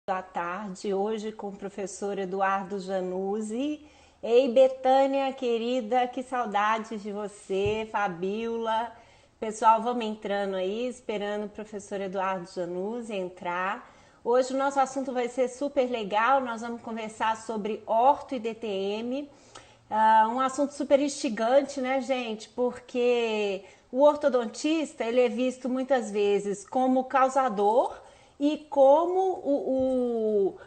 Da tarde, hoje com o professor Eduardo Januzzi. Ei, Betânia, querida, que saudades de você, Fabiola. Pessoal, vamos entrando aí, esperando o professor Eduardo Januzzi entrar. Hoje o nosso assunto vai ser super legal, nós vamos conversar sobre orto e DTM. Um assunto super instigante, né, gente? Porque o ortodontista, ele é visto muitas vezes como causador e como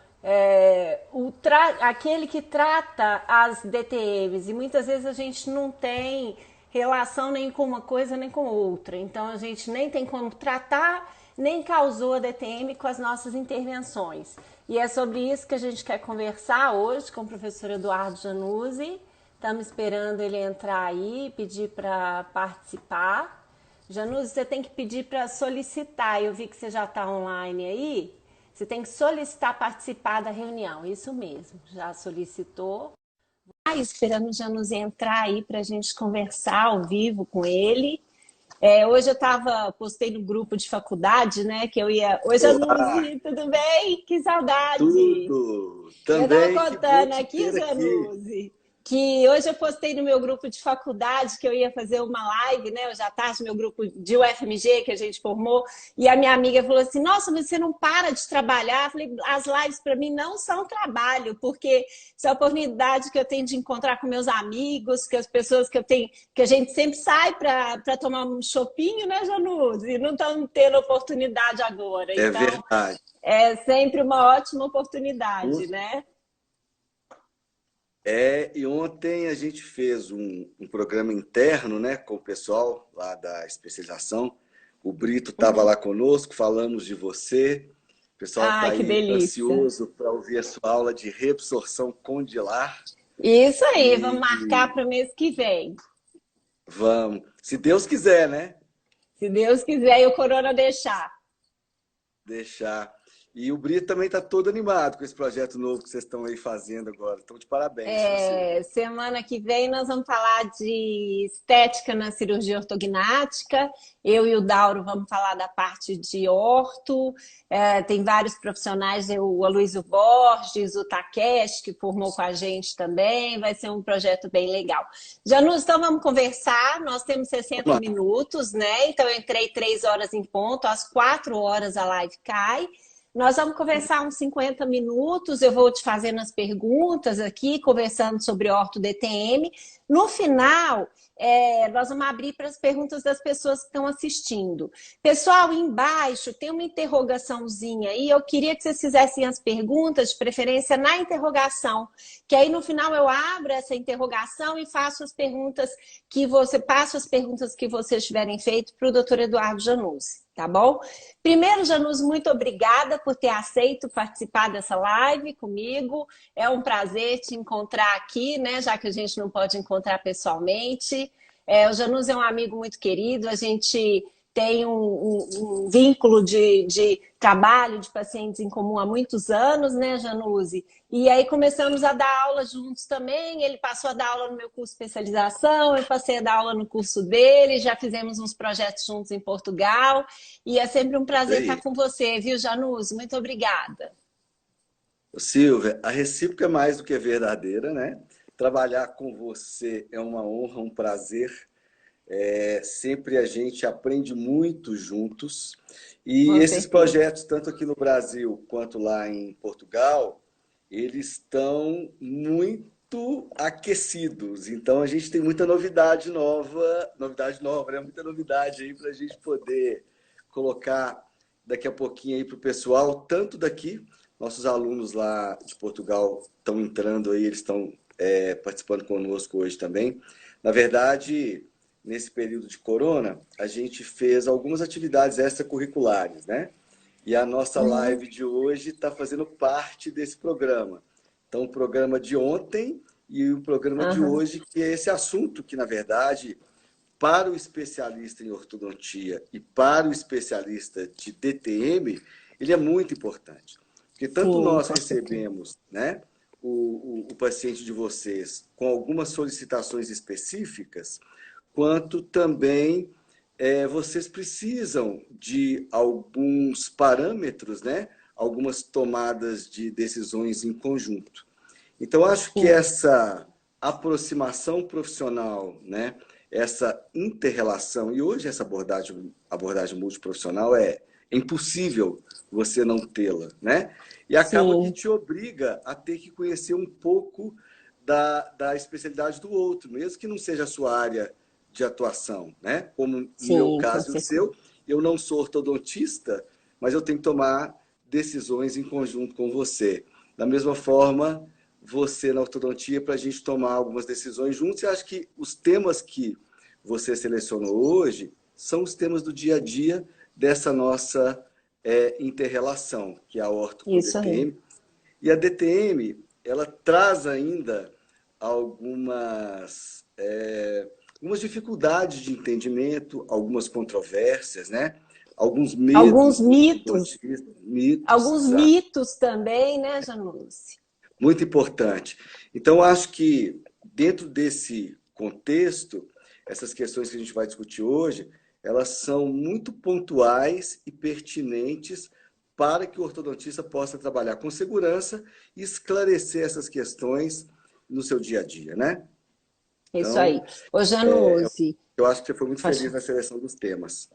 aquele que trata as DTMs. E muitas vezes a gente não tem relação nem com uma coisa nem com outra. Então a gente nem tem como tratar, nem causou a DTM com as nossas intervenções. E é sobre isso que a gente quer conversar hoje com o professor Eduardo Januzzi. Estamos esperando ele entrar aí, pedir para participar. Januzzi, você tem que pedir para solicitar. Eu vi que você já está online aí. Você tem que solicitar participar da reunião. Isso mesmo, já solicitou. Esperando o Januzzi entrar aí para a gente conversar ao vivo com ele. Hoje eu postei no grupo de faculdade, né, que eu ia... Oi, Olá, Januzzi, tudo bem? Que saudade! tudo! Eu estava Também, que bom contando te aqui, ter aqui. Januse, que hoje eu postei no meu grupo de faculdade que eu ia fazer uma live, né? Hoje à tarde, meu grupo de UFMG que a gente formou, e a minha amiga falou assim: Nossa, você não para de trabalhar? Eu falei: As lives para mim não são trabalho, porque isso é a oportunidade que eu tenho de encontrar com meus amigos, que as pessoas que eu tenho, que a gente sempre sai para tomar um chopinho, né, Januse? E não estão tendo oportunidade agora. É Então, verdade. é sempre uma ótima oportunidade, né? E ontem a gente fez um programa interno, né, com o pessoal lá da especialização. O Brito estava lá conosco, falamos de você. O pessoal está Ai, que aí delícia. ansioso para ouvir a sua aula de reabsorção condilar. Isso aí, vamos marcar E para o mês que vem. vamos, se Deus quiser, né? Se Deus quiser e o Corona deixar. Deixar. E o Brito também está todo animado com esse projeto novo que vocês estão aí fazendo agora. Então, de parabéns, viu, Silvia? Semana que vem nós vamos falar de estética na cirurgia ortognática. Eu e o Dauro vamos falar da parte de orto. Tem vários profissionais, o Aloysio Borges, o Takeshi, que formou com a gente também. Vai ser um projeto bem legal. Janus, então vamos conversar. Nós temos 60 Vamos lá. minutos, né? Então eu entrei 3 horas em ponto, às 4 horas a live cai. Nós vamos conversar uns 50 minutos, eu vou te fazendo as perguntas aqui, conversando sobre orto-DTM. No final, nós vamos abrir para as perguntas das pessoas que estão assistindo. Pessoal, embaixo tem uma interrogaçãozinha aí, eu queria que vocês fizessem as perguntas, de preferência na interrogação, que aí no final eu abro essa interrogação e faço as perguntas passo as perguntas que vocês tiverem feito para o doutor Eduardo Januzzi, tá bom? Primeiro, Janus, muito obrigada por ter aceito participar dessa live comigo. É um prazer te encontrar aqui, né? Já que a gente não pode encontrar pessoalmente. O Janus é um amigo muito querido, a gente tem um vínculo de trabalho de pacientes em comum há muitos anos, né, Januse? E aí começamos a dar aula juntos também. Ele passou a dar aula no meu curso de especialização, eu passei a dar aula no curso dele, já fizemos uns projetos juntos em Portugal. E é sempre um Isso prazer estar aí. com você, viu, Januse? Muito obrigada. Ô, Silvia, a recíproca é mais do que verdadeira, né? Trabalhar com você é uma honra, um prazer. Sempre a gente aprende muito juntos. E Com esses certeza. projetos, tanto aqui no Brasil quanto lá em Portugal, eles estão muito aquecidos. Então a gente tem muita novidade nova, né? Muita novidade aí para a gente poder colocar daqui a pouquinho aí para o pessoal, tanto daqui, nossos alunos lá de Portugal estão entrando aí, eles estão participando conosco hoje também. Na verdade, nesse período de corona, a gente fez algumas atividades extracurriculares, né? E a nossa live de hoje está fazendo parte desse programa. Então, o programa de ontem e o programa de Aham. hoje, que é esse assunto que, na verdade, para o especialista em ortodontia e para o especialista de DTM, ele é muito importante. Porque tanto Sim, nós com certeza. recebemos, né, o paciente de vocês com algumas solicitações específicas, quanto também vocês precisam de alguns parâmetros, né? algumas tomadas de decisões em conjunto. Então, acho que essa aproximação profissional, né? Essa inter-relação, e hoje essa abordagem multiprofissional é impossível você não tê-la, né? E acaba que Sim, te obriga a ter que conhecer um pouco da especialidade do outro, mesmo que não seja a sua área de atuação, né? Como no meu sim, com caso e o certeza. seu, eu não sou ortodontista, mas eu tenho que tomar decisões em conjunto com você. Da mesma forma, você na ortodontia, para a gente tomar algumas decisões juntos, e acho que os temas que você selecionou hoje são os temas do dia a dia dessa nossa inter-relação, que é a orto com Isso aí. DTM. E a DTM, ela traz ainda algumas dificuldades de entendimento, algumas controvérsias, né? Alguns medos Alguns do mitos, ortodontista, mitos, alguns exato. mitos também, né, Januse? Muito importante. Então, acho que dentro desse contexto, essas questões que a gente vai discutir hoje, elas são muito pontuais e pertinentes para que o ortodontista possa trabalhar com segurança e esclarecer essas questões no seu dia a dia, né? Isso Então, aí. Ô, Januse, eu acho que você foi muito pode feliz falar. na seleção dos temas.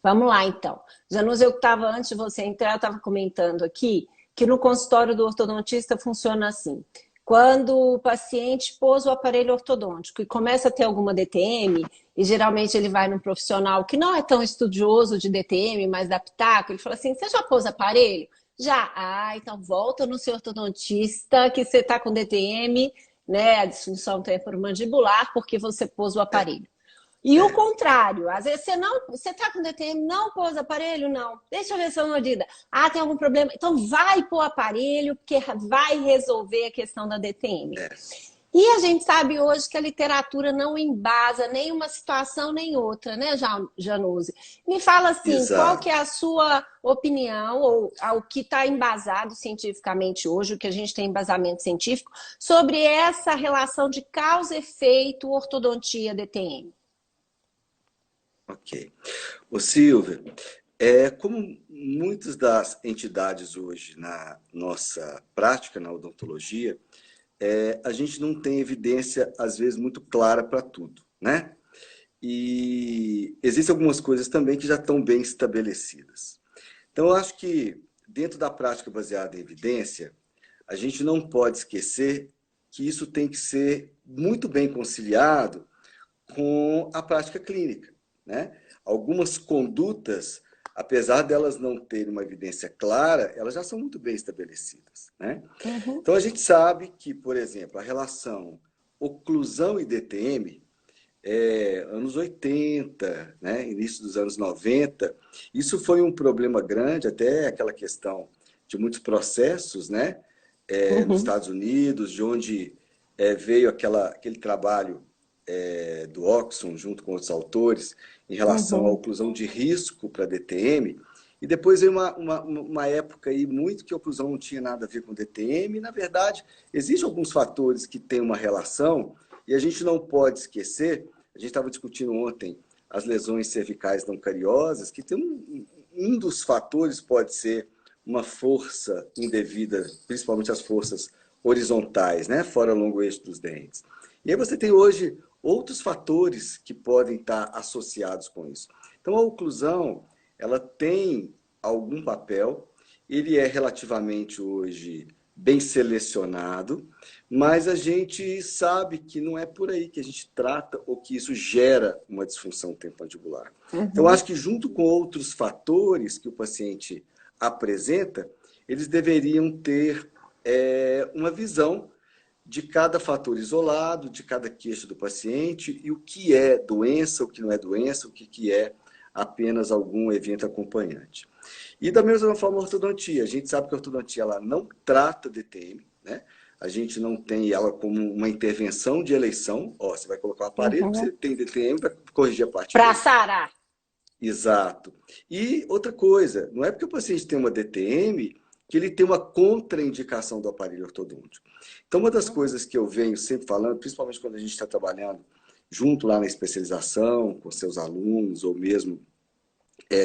Vamos lá, então. Januse, eu estava, antes de você entrar, eu estava comentando aqui que no consultório do ortodontista funciona assim. Quando o paciente pôs o aparelho ortodôntico e começa a ter alguma DTM, e geralmente ele vai num profissional que não é tão estudioso de DTM, mas da pitaco, ele fala assim: você já pôs aparelho? Já. Ah, então volta no seu ortodontista que você está com DTM, né? A disfunção temporomandibular, porque você pôs o É, aparelho. E o é, contrário, às vezes você tá com DTM, não pôs aparelho, não. Deixa eu ver sua mordida. Ah, tem algum problema? Então vai pôr aparelho, porque vai resolver a questão da DTM. é, E a gente sabe hoje que a literatura não embasa nem uma situação nem outra, né, Januse? Me fala assim, qual que exato. é a sua opinião, ou ao que está embasado cientificamente hoje, o que a gente tem embasamento científico, sobre essa relação de causa e efeito ortodontia-DTM? Ok. Ô, Silvia, como muitas das entidades hoje na nossa prática na odontologia, a gente não tem evidência, às vezes, muito clara para tudo, né? E existem algumas coisas também que já estão bem estabelecidas. Então, eu acho que dentro da prática baseada em evidência, a gente não pode esquecer que isso tem que ser muito bem conciliado com a prática clínica, né? Algumas condutas, apesar delas não terem uma evidência clara, elas já são muito bem estabelecidas, né? Uhum. Então a gente sabe que, por exemplo, a relação oclusão e DTM, anos 80, né, início dos anos 90, isso foi um problema grande, até aquela questão de muitos processos, né, nos Uhum. Estados Unidos, de onde veio aquele trabalho do Oxon, junto com outros autores, em relação à Uhum. oclusão de risco para DTM. E depois veio uma época aí muito que a oclusão não tinha nada a ver com DTM. E, na verdade, existem alguns fatores que têm uma relação e a gente não pode esquecer, a gente estava discutindo ontem as lesões cervicais não cariosas, que tem um dos fatores pode ser uma força indevida, principalmente as forças horizontais, né? Fora o longo eixo dos dentes. E aí você tem hoje outros fatores que podem estar associados com isso. Então, a oclusão, ela tem algum papel, ele é relativamente hoje bem selecionado, mas a gente sabe que não é por aí que a gente trata ou que isso gera uma disfunção temporomandibular. Então, Uhum. acho que junto com outros fatores que o paciente apresenta, eles deveriam ter uma visão de cada fator isolado, de cada queixa do paciente e o que é doença, o que não é doença, o que é apenas algum evento acompanhante. E da mesma forma a ortodontia. A gente sabe que a ortodontia ela não trata DTM, né? A gente não tem ela como uma intervenção de eleição. Ó, você vai colocar um aparelho que Uhum. você tem DTM para corrigir a parte Para feia. sarar. Exato. E outra coisa, não é porque o paciente tem uma DTM que ele tem uma contraindicação do aparelho ortodôntico. Então, uma das coisas que eu venho sempre falando, principalmente quando a gente está trabalhando junto lá na especialização, com seus alunos, ou mesmo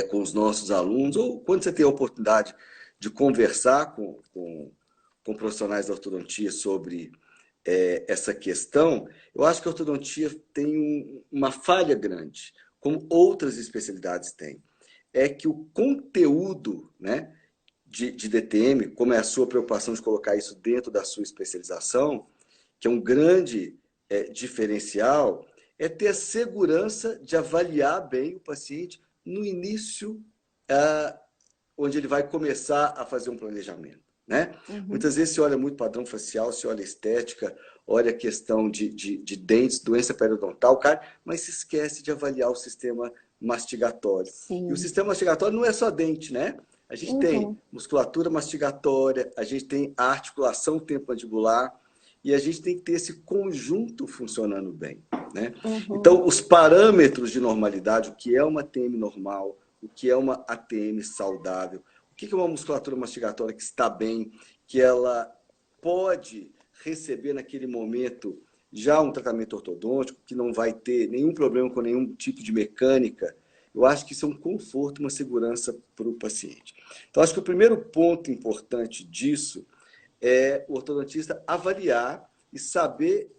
com os nossos alunos, ou quando você tem a oportunidade de conversar com profissionais da ortodontia sobre essa questão, eu acho que a ortodontia tem uma falha grande, como outras especialidades têm. É que o conteúdo, né, de DTM, como é a sua preocupação de colocar isso dentro da sua especialização, que é um grande diferencial, é ter a segurança de avaliar bem o paciente no início, onde ele vai começar a fazer um planejamento. Né? Uhum. Muitas vezes se olha muito padrão facial, se olha estética, olha a questão de dentes, doença periodontal, mas se esquece de avaliar o sistema mastigatório. Sim. E o sistema mastigatório não é só dente, né? A gente tem musculatura mastigatória, a gente tem a articulação temporomandibular e a gente tem que ter esse conjunto funcionando bem, né? Então, os parâmetros de normalidade, o que é uma TM normal, o que é uma ATM saudável, o que é uma musculatura mastigatória que está bem, que ela pode receber naquele momento já um tratamento ortodôntico, que não vai ter nenhum problema com nenhum tipo de mecânica. Eu acho que isso é um conforto, uma segurança para o paciente. Então, acho que o primeiro ponto importante disso é o ortodontista avaliar e saber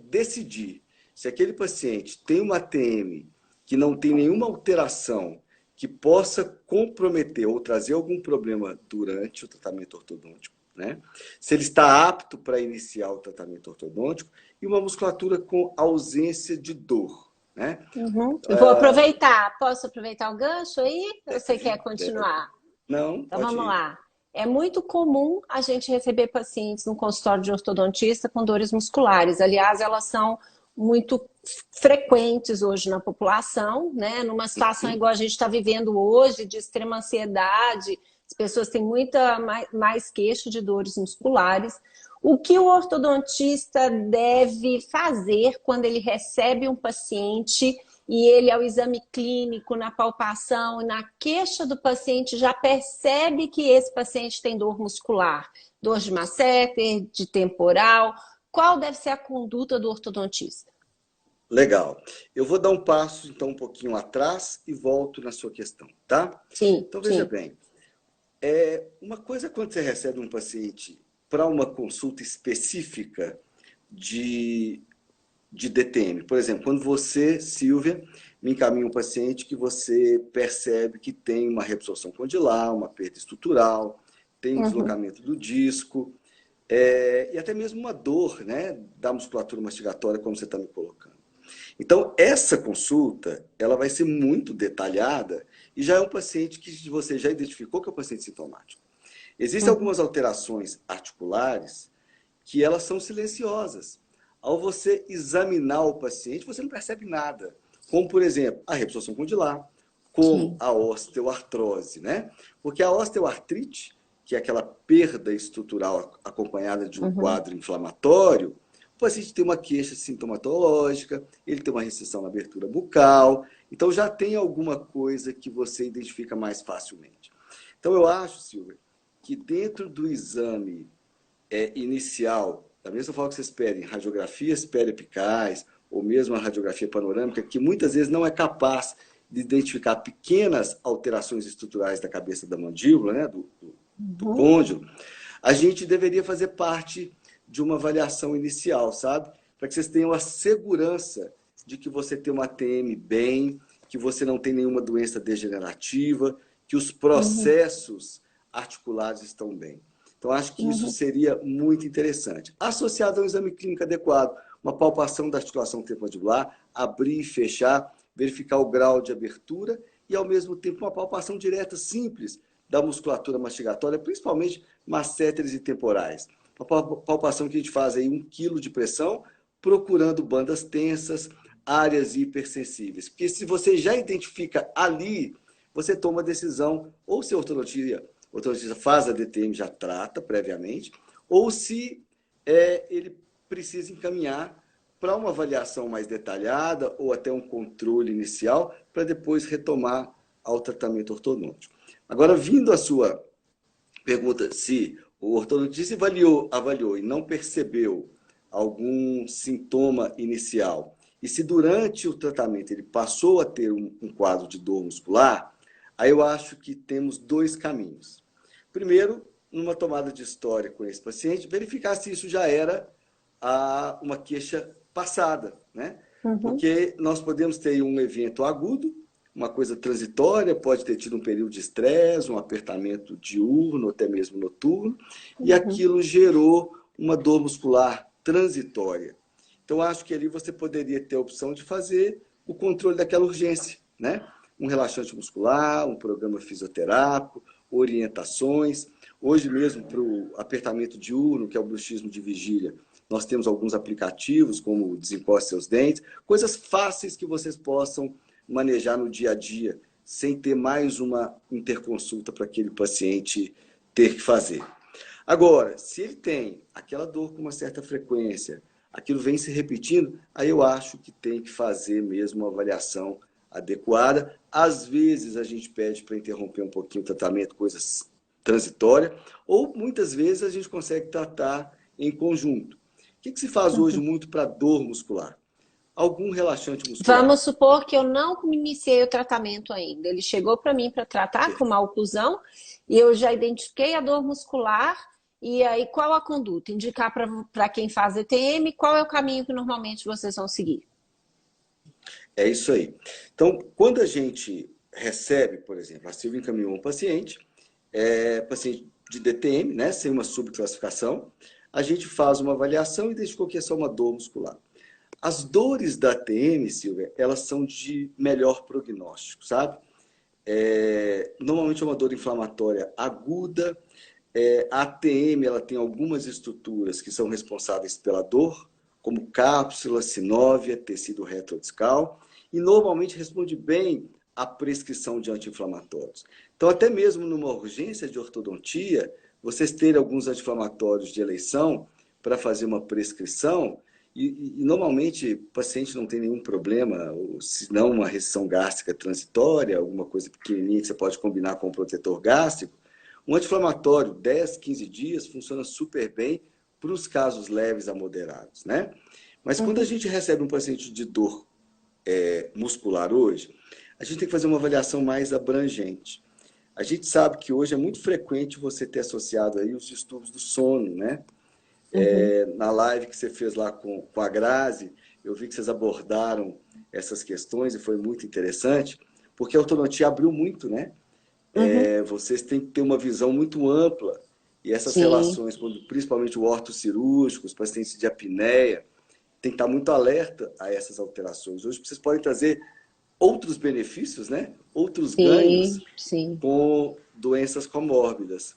decidir se aquele paciente tem uma ATM que não tem nenhuma alteração que possa comprometer ou trazer algum problema durante o tratamento ortodôntico, né? Se ele está apto para iniciar o tratamento ortodôntico e uma musculatura com ausência de dor, né? Eu vou aproveitar. Posso aproveitar o gancho aí? Ou você quer continuar? Não, então vamos lá. É muito comum a gente receber pacientes no consultório de ortodontista com dores musculares. Aliás, elas são muito frequentes hoje na população, né? Numa situação igual a gente está vivendo hoje, de extrema ansiedade, as pessoas têm muita mais queixo de dores musculares. O que o ortodontista deve fazer quando ele recebe um paciente e ele, ao exame clínico, na palpação, na queixa do paciente, já percebe que esse paciente tem dor muscular, dor de masseter, de temporal? Qual deve ser a conduta do ortodontista? Legal. Eu vou dar um passo, então, um pouquinho atrás e volto na sua questão, tá? Sim. Então, veja bem. Uma coisa quando você recebe um paciente para uma consulta específica de DTM. Por exemplo, quando você, Silvia, me encaminha um paciente que você percebe que tem uma reabsorção condilar, uma perda estrutural, tem um deslocamento do disco, e até mesmo uma dor, né, da musculatura mastigatória, como você está me colocando. Então, essa consulta, ela vai ser muito detalhada e já é um paciente que você já identificou que é um paciente sintomático. Existem algumas alterações articulares que elas são silenciosas. Ao você examinar o paciente, você não percebe nada. Como, por exemplo, a reabsorção condilar, como a osteoartrose, né? Porque a osteoartrite, que é aquela perda estrutural acompanhada de um quadro inflamatório, o paciente tem uma queixa sintomatológica, ele tem uma restrição na abertura bucal, então já tem alguma coisa que você identifica mais facilmente. Então eu acho, Silvia, que dentro do exame inicial, da mesma forma que vocês pedem radiografias periapicais, ou mesmo a radiografia panorâmica, que muitas vezes não é capaz de identificar pequenas alterações estruturais da cabeça da mandíbula, né, do côndilo, a gente deveria fazer parte de uma avaliação inicial, sabe? Para que vocês tenham a segurança de que você tem uma TM bem, que você não tem nenhuma doença degenerativa, que os processos articulares estão bem. Então, acho que isso seria muito interessante. Associado a um exame clínico adequado, uma palpação da articulação temporomandibular, abrir e fechar, verificar o grau de abertura e, ao mesmo tempo, uma palpação direta simples da musculatura mastigatória, principalmente masséteres e temporais. Uma palpação que a gente faz aí 1 quilo de pressão, procurando bandas tensas, áreas hipersensíveis. Porque se você já identifica ali, você toma a decisão, ou se a ortodontista faz a DTM, já trata previamente, ou se ele precisa encaminhar para uma avaliação mais detalhada ou até um controle inicial para depois retomar ao tratamento ortodôntico. Agora, vindo à sua pergunta, se o ortodontista avaliou e não percebeu algum sintoma inicial, e se durante o tratamento ele passou a ter um quadro de dor muscular, aí eu acho que temos 2 caminhos. Primeiro, numa tomada de história com esse paciente, verificar se isso já era uma queixa passada, né? Uhum. Porque nós podemos ter um evento agudo, uma coisa transitória, pode ter tido um período de estresse, um apertamento diurno, até mesmo noturno, e Uhum. aquilo gerou uma dor muscular transitória. Então, acho que ali você poderia ter a opção de fazer o controle daquela urgência, né? Um relaxante muscular, um programa fisioterápico, orientações. Hoje mesmo, para o apertamento diurno, que é o bruxismo de vigília, nós temos alguns aplicativos, como o Desencoste Seus Dentes, coisas fáceis que vocês possam manejar no dia a dia, sem ter mais uma interconsulta para aquele paciente ter que fazer. Agora, se ele tem aquela dor com uma certa frequência, aquilo vem se repetindo, aí eu acho que tem que fazer mesmo uma avaliação adequada. Às vezes a gente pede para interromper um pouquinho o tratamento, coisas transitórias, ou muitas vezes a gente consegue tratar em conjunto. O que se faz hoje Uhum. muito para dor muscular? Algum relaxante muscular. Vamos supor que eu não iniciei o tratamento ainda. Ele chegou para mim para tratar com uma oclusão e eu já identifiquei a dor muscular. E aí, qual a conduta? Indicar para quem faz ETM, qual é o caminho que normalmente vocês vão seguir? É isso aí. Então, quando a gente recebe, por exemplo, a Silvia encaminhou um paciente, paciente de DTM, né, sem uma subclassificação, a gente faz uma avaliação e identificou que é só uma dor muscular. As dores da TM, Silvia, elas são de melhor prognóstico, sabe? Normalmente é uma dor inflamatória aguda. A ATM ela tem algumas estruturas que são responsáveis pela dor, como cápsula, sinóvia, tecido retrodiscal, e normalmente responde bem à prescrição de anti-inflamatórios. Então, até mesmo numa urgência de ortodontia, vocês terem alguns anti-inflamatórios de eleição para fazer uma prescrição, e normalmente o paciente não tem nenhum problema, ou se não uma recessão gástrica transitória, alguma coisa pequenininha que você pode combinar com o protetor gástrico, um anti-inflamatório 10, 15 dias funciona super bem para os casos leves a moderados, né? Mas quando a Uhum. gente recebe um paciente de dor muscular hoje, a gente tem que fazer uma avaliação mais abrangente. A gente sabe que hoje é muito frequente você ter associado aí os distúrbios do sono, né? Uhum. Na live que você fez lá com a Grazi, eu vi que vocês abordaram essas questões e foi muito interessante, porque a ortodontia abriu muito, né? Uhum. Vocês têm que ter uma visão muito ampla e essas Sim, relações, principalmente o ortocirúrgico, os pacientes de apneia, tem que estar muito alerta a essas alterações. Hoje vocês podem trazer outros benefícios, né? Outros ganhos sim, sim. com doenças comórbidas.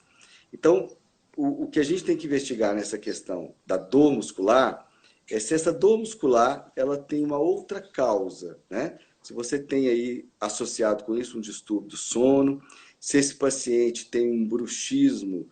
Então, o que a gente tem que investigar nessa questão da dor muscular é se essa dor muscular ela tem uma outra causa, né? Se você tem aí associado com isso um distúrbio do sono, se esse paciente tem um bruxismo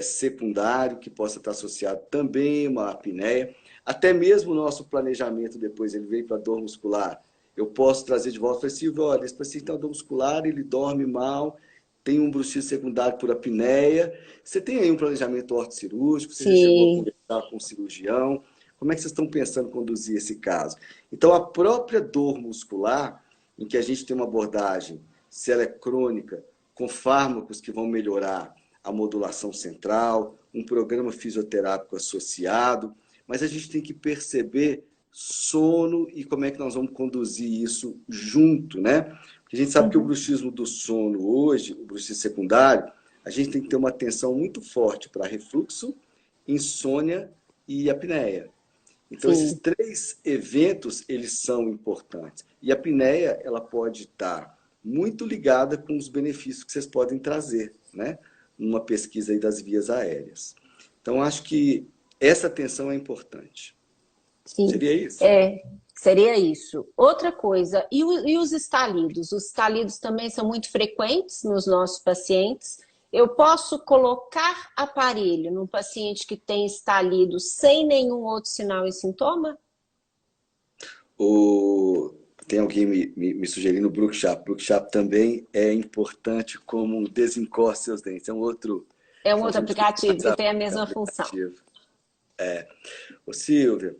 secundário que possa estar associado também a uma apneia, até mesmo o nosso planejamento depois ele veio para dor muscular, eu posso trazer de volta e falar assim, olha, esse paciente tem uma dor muscular, ele dorme mal, tem um bruxismo secundário por apneia. Você tem aí um planejamento ortocirúrgico? Você já chegou a Sim. conversar com o cirurgião? Como é que vocês estão pensando em conduzir esse caso? Então, a própria dor muscular, em que a gente tem uma abordagem, se ela é crônica, com fármacos que vão melhorar a modulação central, um programa fisioterápico associado, mas a gente tem que perceber sono e como é que nós vamos conduzir isso junto, né? Porque a gente sabe que o Uhum. bruxismo do sono hoje, o bruxismo secundário, a gente tem que ter uma atenção muito forte para refluxo, insônia e apneia. Então, esses Sim. três eventos, eles são importantes. E a apneia, ela pode estar muito ligada com os benefícios que vocês podem trazer, né? Numa pesquisa aí das vias aéreas. Então, acho que essa atenção é importante. Sim, Seria isso? é, seria isso. Outra coisa, e os estalidos? Os estalidos também são muito frequentes nos nossos pacientes. Eu posso colocar aparelho num paciente que tem estalido sem nenhum outro sinal e sintoma? Tem alguém me sugerindo o Brookshap. Brookshap também é importante como desencoste seus dentes. É um outro. É um Nós outro vamos discutir aplicativo que mais tem a a mesma função. aplicativo. Ô, Silvia,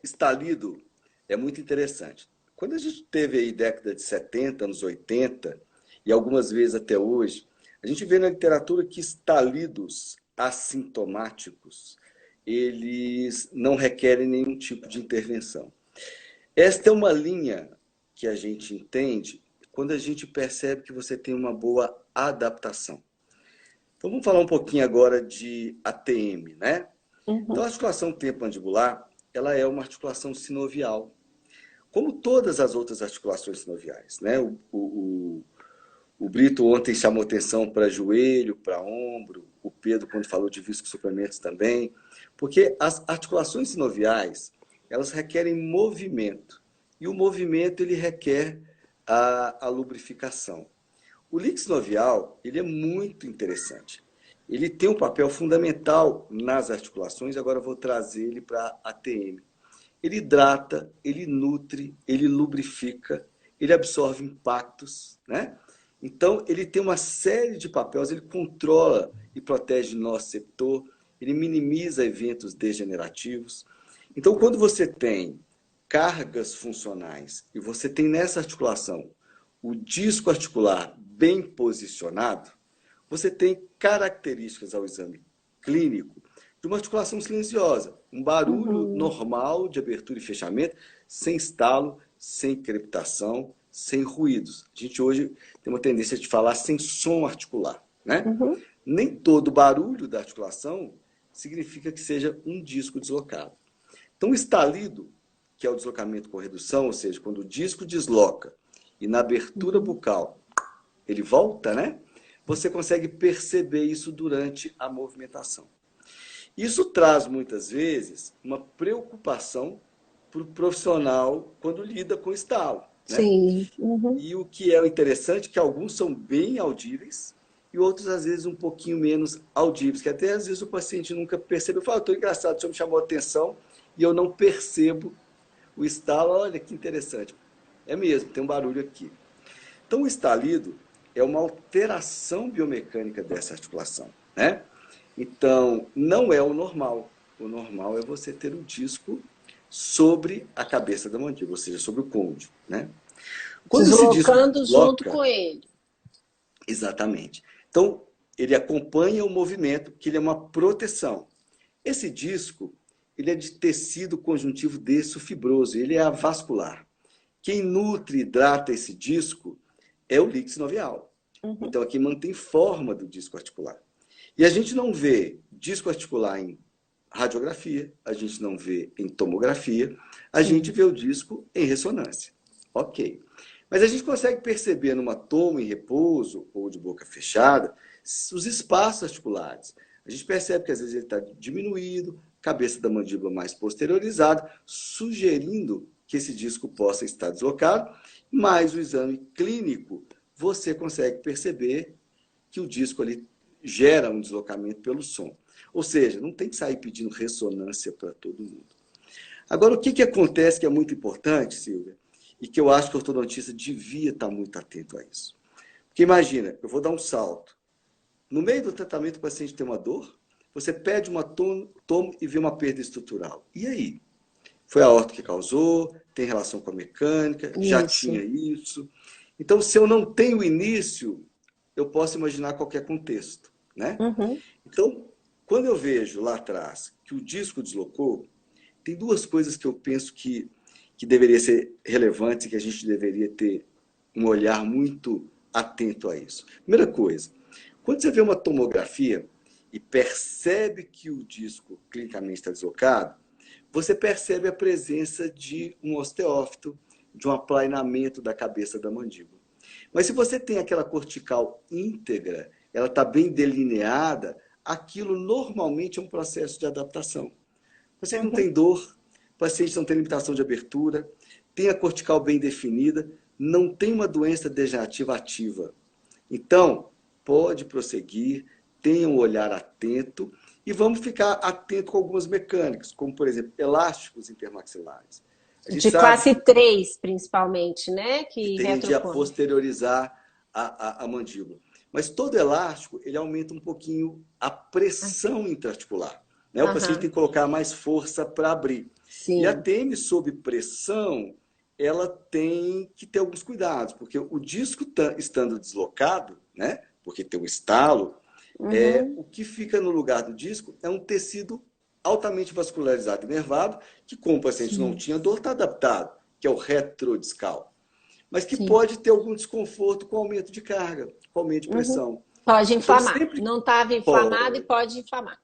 estalido é muito interessante. Quando a gente teve aí década de 70, anos 80, e algumas vezes até hoje, A gente vê na literatura que estalidos assintomáticos, eles não requerem nenhum tipo de intervenção. Esta é uma linha que a gente entende quando a gente percebe que você tem uma boa adaptação. Então, vamos falar um pouquinho agora de ATM, né? Então, a articulação temporomandibular, ela é uma articulação sinovial, como todas as outras articulações sinoviais, né? O Brito ontem chamou atenção para joelho, para ombro, o Pedro quando falou de viscossupramentos também, porque as articulações sinoviais, elas requerem movimento, e o movimento ele requer a lubrificação. O líquido sinovial, ele é muito interessante. Ele tem um papel fundamental nas articulações, agora eu vou trazer ele para a ATM. Ele hidrata, ele nutre, ele lubrifica, ele absorve impactos, né? Então, ele tem uma série de papéis, ele controla e protege nociceptor, ele minimiza eventos degenerativos. Então, quando você tem cargas funcionais e você tem nessa articulação o disco articular bem posicionado, você tem características ao exame clínico de uma articulação silenciosa, um barulho normal de abertura e fechamento, sem estalo, sem crepitação, sem ruídos. A gente hoje tem uma tendência de falar sem som articular, né? Nem todo barulho da articulação significa que seja um disco deslocado. Então, o estalido, que é o deslocamento com redução, ou seja, quando o disco desloca e na abertura bucal ele volta, né? Você consegue perceber isso durante a movimentação. Isso traz, muitas vezes, uma preocupação para o profissional quando lida com estalo, né? Sim. E o que é interessante é que alguns são bem audíveis e outros, às vezes, um pouquinho menos audíveis, que até, às vezes, o paciente nunca percebeu. Fala, estou engraçado, o senhor me chamou a atenção e eu não percebo o estalo. Olha que interessante. É mesmo, tem um barulho aqui. Então, o estalido é uma alteração biomecânica dessa articulação, né? Então, não é o normal. O normal é você ter o disco sobre a cabeça da mandíbula, ou seja, sobre o côndilo, né? Quando esse disco Deslocando junto desloca, com ele. exatamente. Então, ele acompanha o movimento, que ele é uma proteção. Esse disco, ele é de tecido conjuntivo denso fibroso, ele é avascular. Quem nutre e hidrata esse disco é o líquido sinovial. Então, aqui mantém forma do disco articular. E a gente não vê disco articular em radiografia, a gente não vê em tomografia, a gente vê o disco em ressonância. Ok. Mas a gente consegue perceber numa toma em repouso ou de boca fechada os espaços articulares. A gente percebe que às vezes ele está diminuído, cabeça da mandíbula mais posteriorizada, sugerindo que esse disco possa estar deslocado, mas o exame clínico você consegue perceber que o disco ali gera um deslocamento pelo som. Ou seja, não tem que sair pedindo ressonância para todo mundo. Agora, o que acontece que é muito importante, Silvia, e que eu acho que o ortodontista devia estar muito atento a isso. Porque imagina, eu vou dar um salto. No meio do tratamento, o paciente tem uma dor, você pede uma tomo e vê uma perda estrutural. E aí? Foi a aorta que causou? Tem relação com a mecânica? Já tinha isso? Então, se eu não tenho início, eu posso imaginar qualquer contexto, né? Então, quando eu vejo lá atrás que o disco deslocou, tem duas coisas que eu penso que deveria ser relevante, que a gente deveria ter um olhar muito atento a isso. Primeira coisa, quando você vê uma tomografia e percebe que o disco clinicamente está deslocado, você percebe a presença de um osteófito, de um aplainamento da cabeça da mandíbula. Mas se você tem aquela cortical íntegra, ela está bem delineada, aquilo normalmente é um processo de adaptação. Você não tem dor, o paciente não tem limitação de abertura, tem a cortical bem definida, não tem uma doença degenerativa ativa. Então, pode prosseguir, tenha um olhar atento e vamos ficar atento com algumas mecânicas, como, por exemplo, elásticos intermaxilares. De classe 3, principalmente, né? Que tende a retropõe. posteriorizar a mandíbula. Mas todo elástico, ele aumenta um pouquinho a pressão intraarticular. Né? O paciente tem que colocar mais força para abrir. Sim. E a TM sob pressão, ela tem que ter alguns cuidados, porque o disco estando deslocado, né? porque tem um estalo, Uhum. o que fica no lugar do disco é um tecido altamente vascularizado e nervado, que como o paciente não Sim, tinha dor, está adaptado, que é o retrodiscal, mas que sim. pode ter algum desconforto com aumento de carga, com aumento de Uhum. pressão. Pode Então, inflamar. sempre Não estava inflamado e pode, pode inflamar.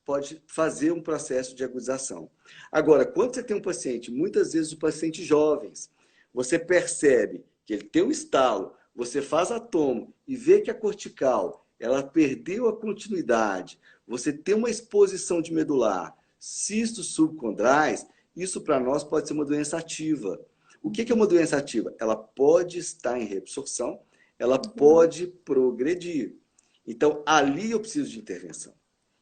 pode fazer um processo de agudização. Agora, quando você tem um paciente, muitas vezes o paciente jovens, você percebe que ele tem um estalo, você faz a tomo e vê que a cortical ela perdeu a continuidade, você tem uma exposição de medular, cistos subcondrais, isso para nós pode ser uma doença ativa. O que é uma doença ativa? Ela pode estar em reabsorção, ela Uhum. pode progredir. Então, ali eu preciso de intervenção.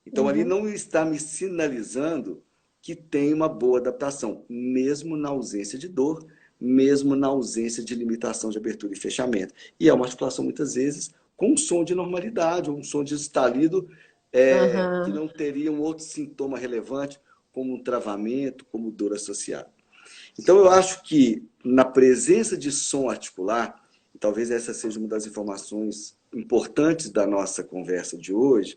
Então, ali Uhum. não está me sinalizando que tem uma boa adaptação, mesmo na ausência de dor, mesmo na ausência de limitação de abertura e fechamento. E é uma articulação, muitas vezes, com um som de normalidade, ou um som de estalido, que Aham. não teria um outro sintoma relevante, como um travamento, como dor associada. Então, eu acho que na presença de som articular, e talvez essa seja uma das informações importantes da nossa conversa de hoje,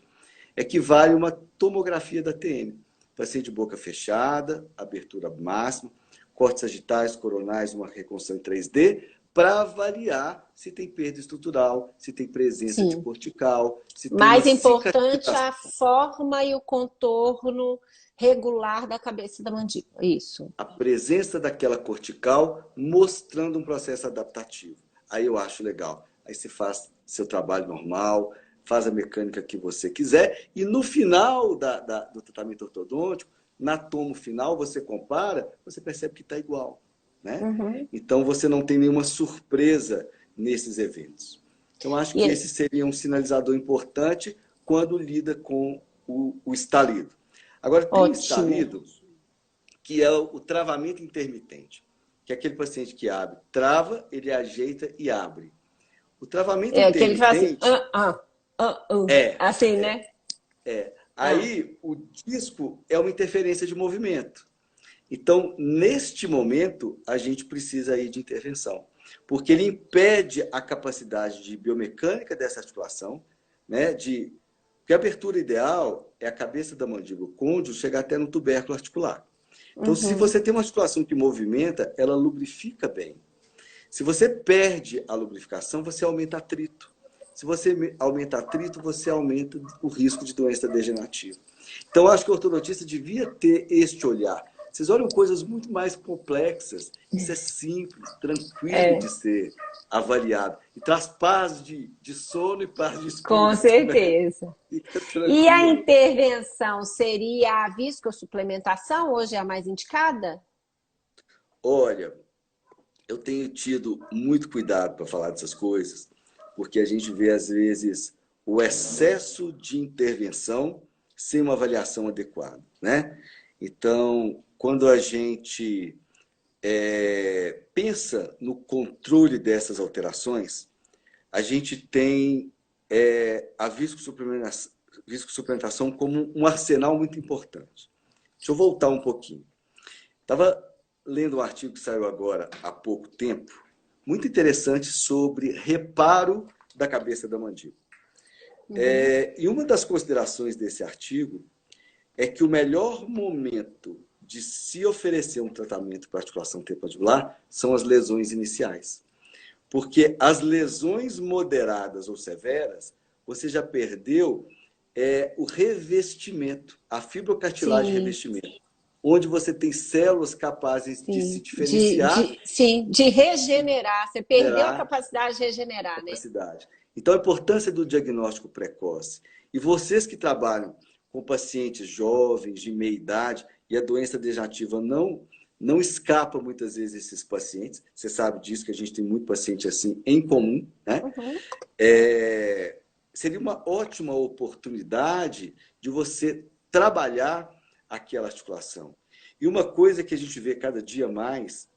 equivale a uma tomografia da TM. Paciente de boca fechada, abertura máxima, cortes sagitais, coronais, uma reconstrução em 3D, para avaliar se tem perda estrutural, se tem presença de Sim. cortical, se tem uma Mais importante cicatrização. a forma e o contorno regular da cabeça da mandíbula. Isso. A presença daquela cortical mostrando um processo adaptativo. Aí eu acho legal. Aí você faz seu trabalho normal, faz a mecânica que você quiser, e no final do tratamento ortodôntico, na tomo final, você compara, você percebe que está igual. Né? Uhum. Então você não tem nenhuma surpresa nesses eventos. Então acho que E, esse seria um sinalizador importante quando lida com o estalido. Agora, tem um ótimo. estalido que é o travamento intermitente, que é aquele paciente que abre, trava, ele ajeita e abre. O travamento É aquele que faz assim, intermitente é, assim, né? Ah. aí o disco é uma interferência de movimento. Então, neste momento, a gente precisa aí de intervenção, porque ele impede a capacidade de biomecânica dessa articulação, né, porque a abertura ideal é a cabeça da mandíbula côndilo chegar até no tubérculo articular. Então, se Uhum. você tem uma articulação que movimenta, ela lubrifica bem. Se você perde a lubrificação, você aumenta atrito. Se você aumenta atrito, você aumenta o risco de doença degenerativa. Então, eu acho que o ortodontista devia ter este olhar. Vocês olham coisas muito mais complexas. Isso é simples, tranquilo de É, ser avaliado. E traz paz de sono e paz de com espírito, né? certeza. Fica E a tranquilo. intervenção seria a viscosuplementação? Hoje é a mais indicada? Olha, eu tenho tido muito cuidado para falar dessas coisas, porque a gente vê, às vezes, o excesso de intervenção sem uma avaliação adequada, né? Então, quando a gente pensa no controle dessas alterações, a gente tem a viscosuplementação como um arsenal muito importante. Deixa eu voltar um pouquinho. Estava lendo um artigo que saiu agora há pouco tempo, muito interessante sobre reparo da cabeça da mandíbula. Uhum. E uma das considerações desse artigo é que o melhor momento de se oferecer um tratamento para articulação temporomandibular são as lesões iniciais. Porque as lesões moderadas ou severas, você já perdeu o revestimento, a fibrocartilagem Sim, revestimento, onde você tem células capazes de se sim. diferenciar, Sim, de regenerar. Você perdeu a gerar capacidade de regenerar, né? capacidade. Então, a importância do diagnóstico precoce. E vocês que trabalham com pacientes jovens, de meia idade, e a doença degenerativa não escapa muitas vezes esses pacientes. Você sabe disso, que a gente tem muito paciente assim em comum, né? Uhum. Seria uma ótima oportunidade de você trabalhar aquela articulação. E uma coisa que a gente vê cada dia mais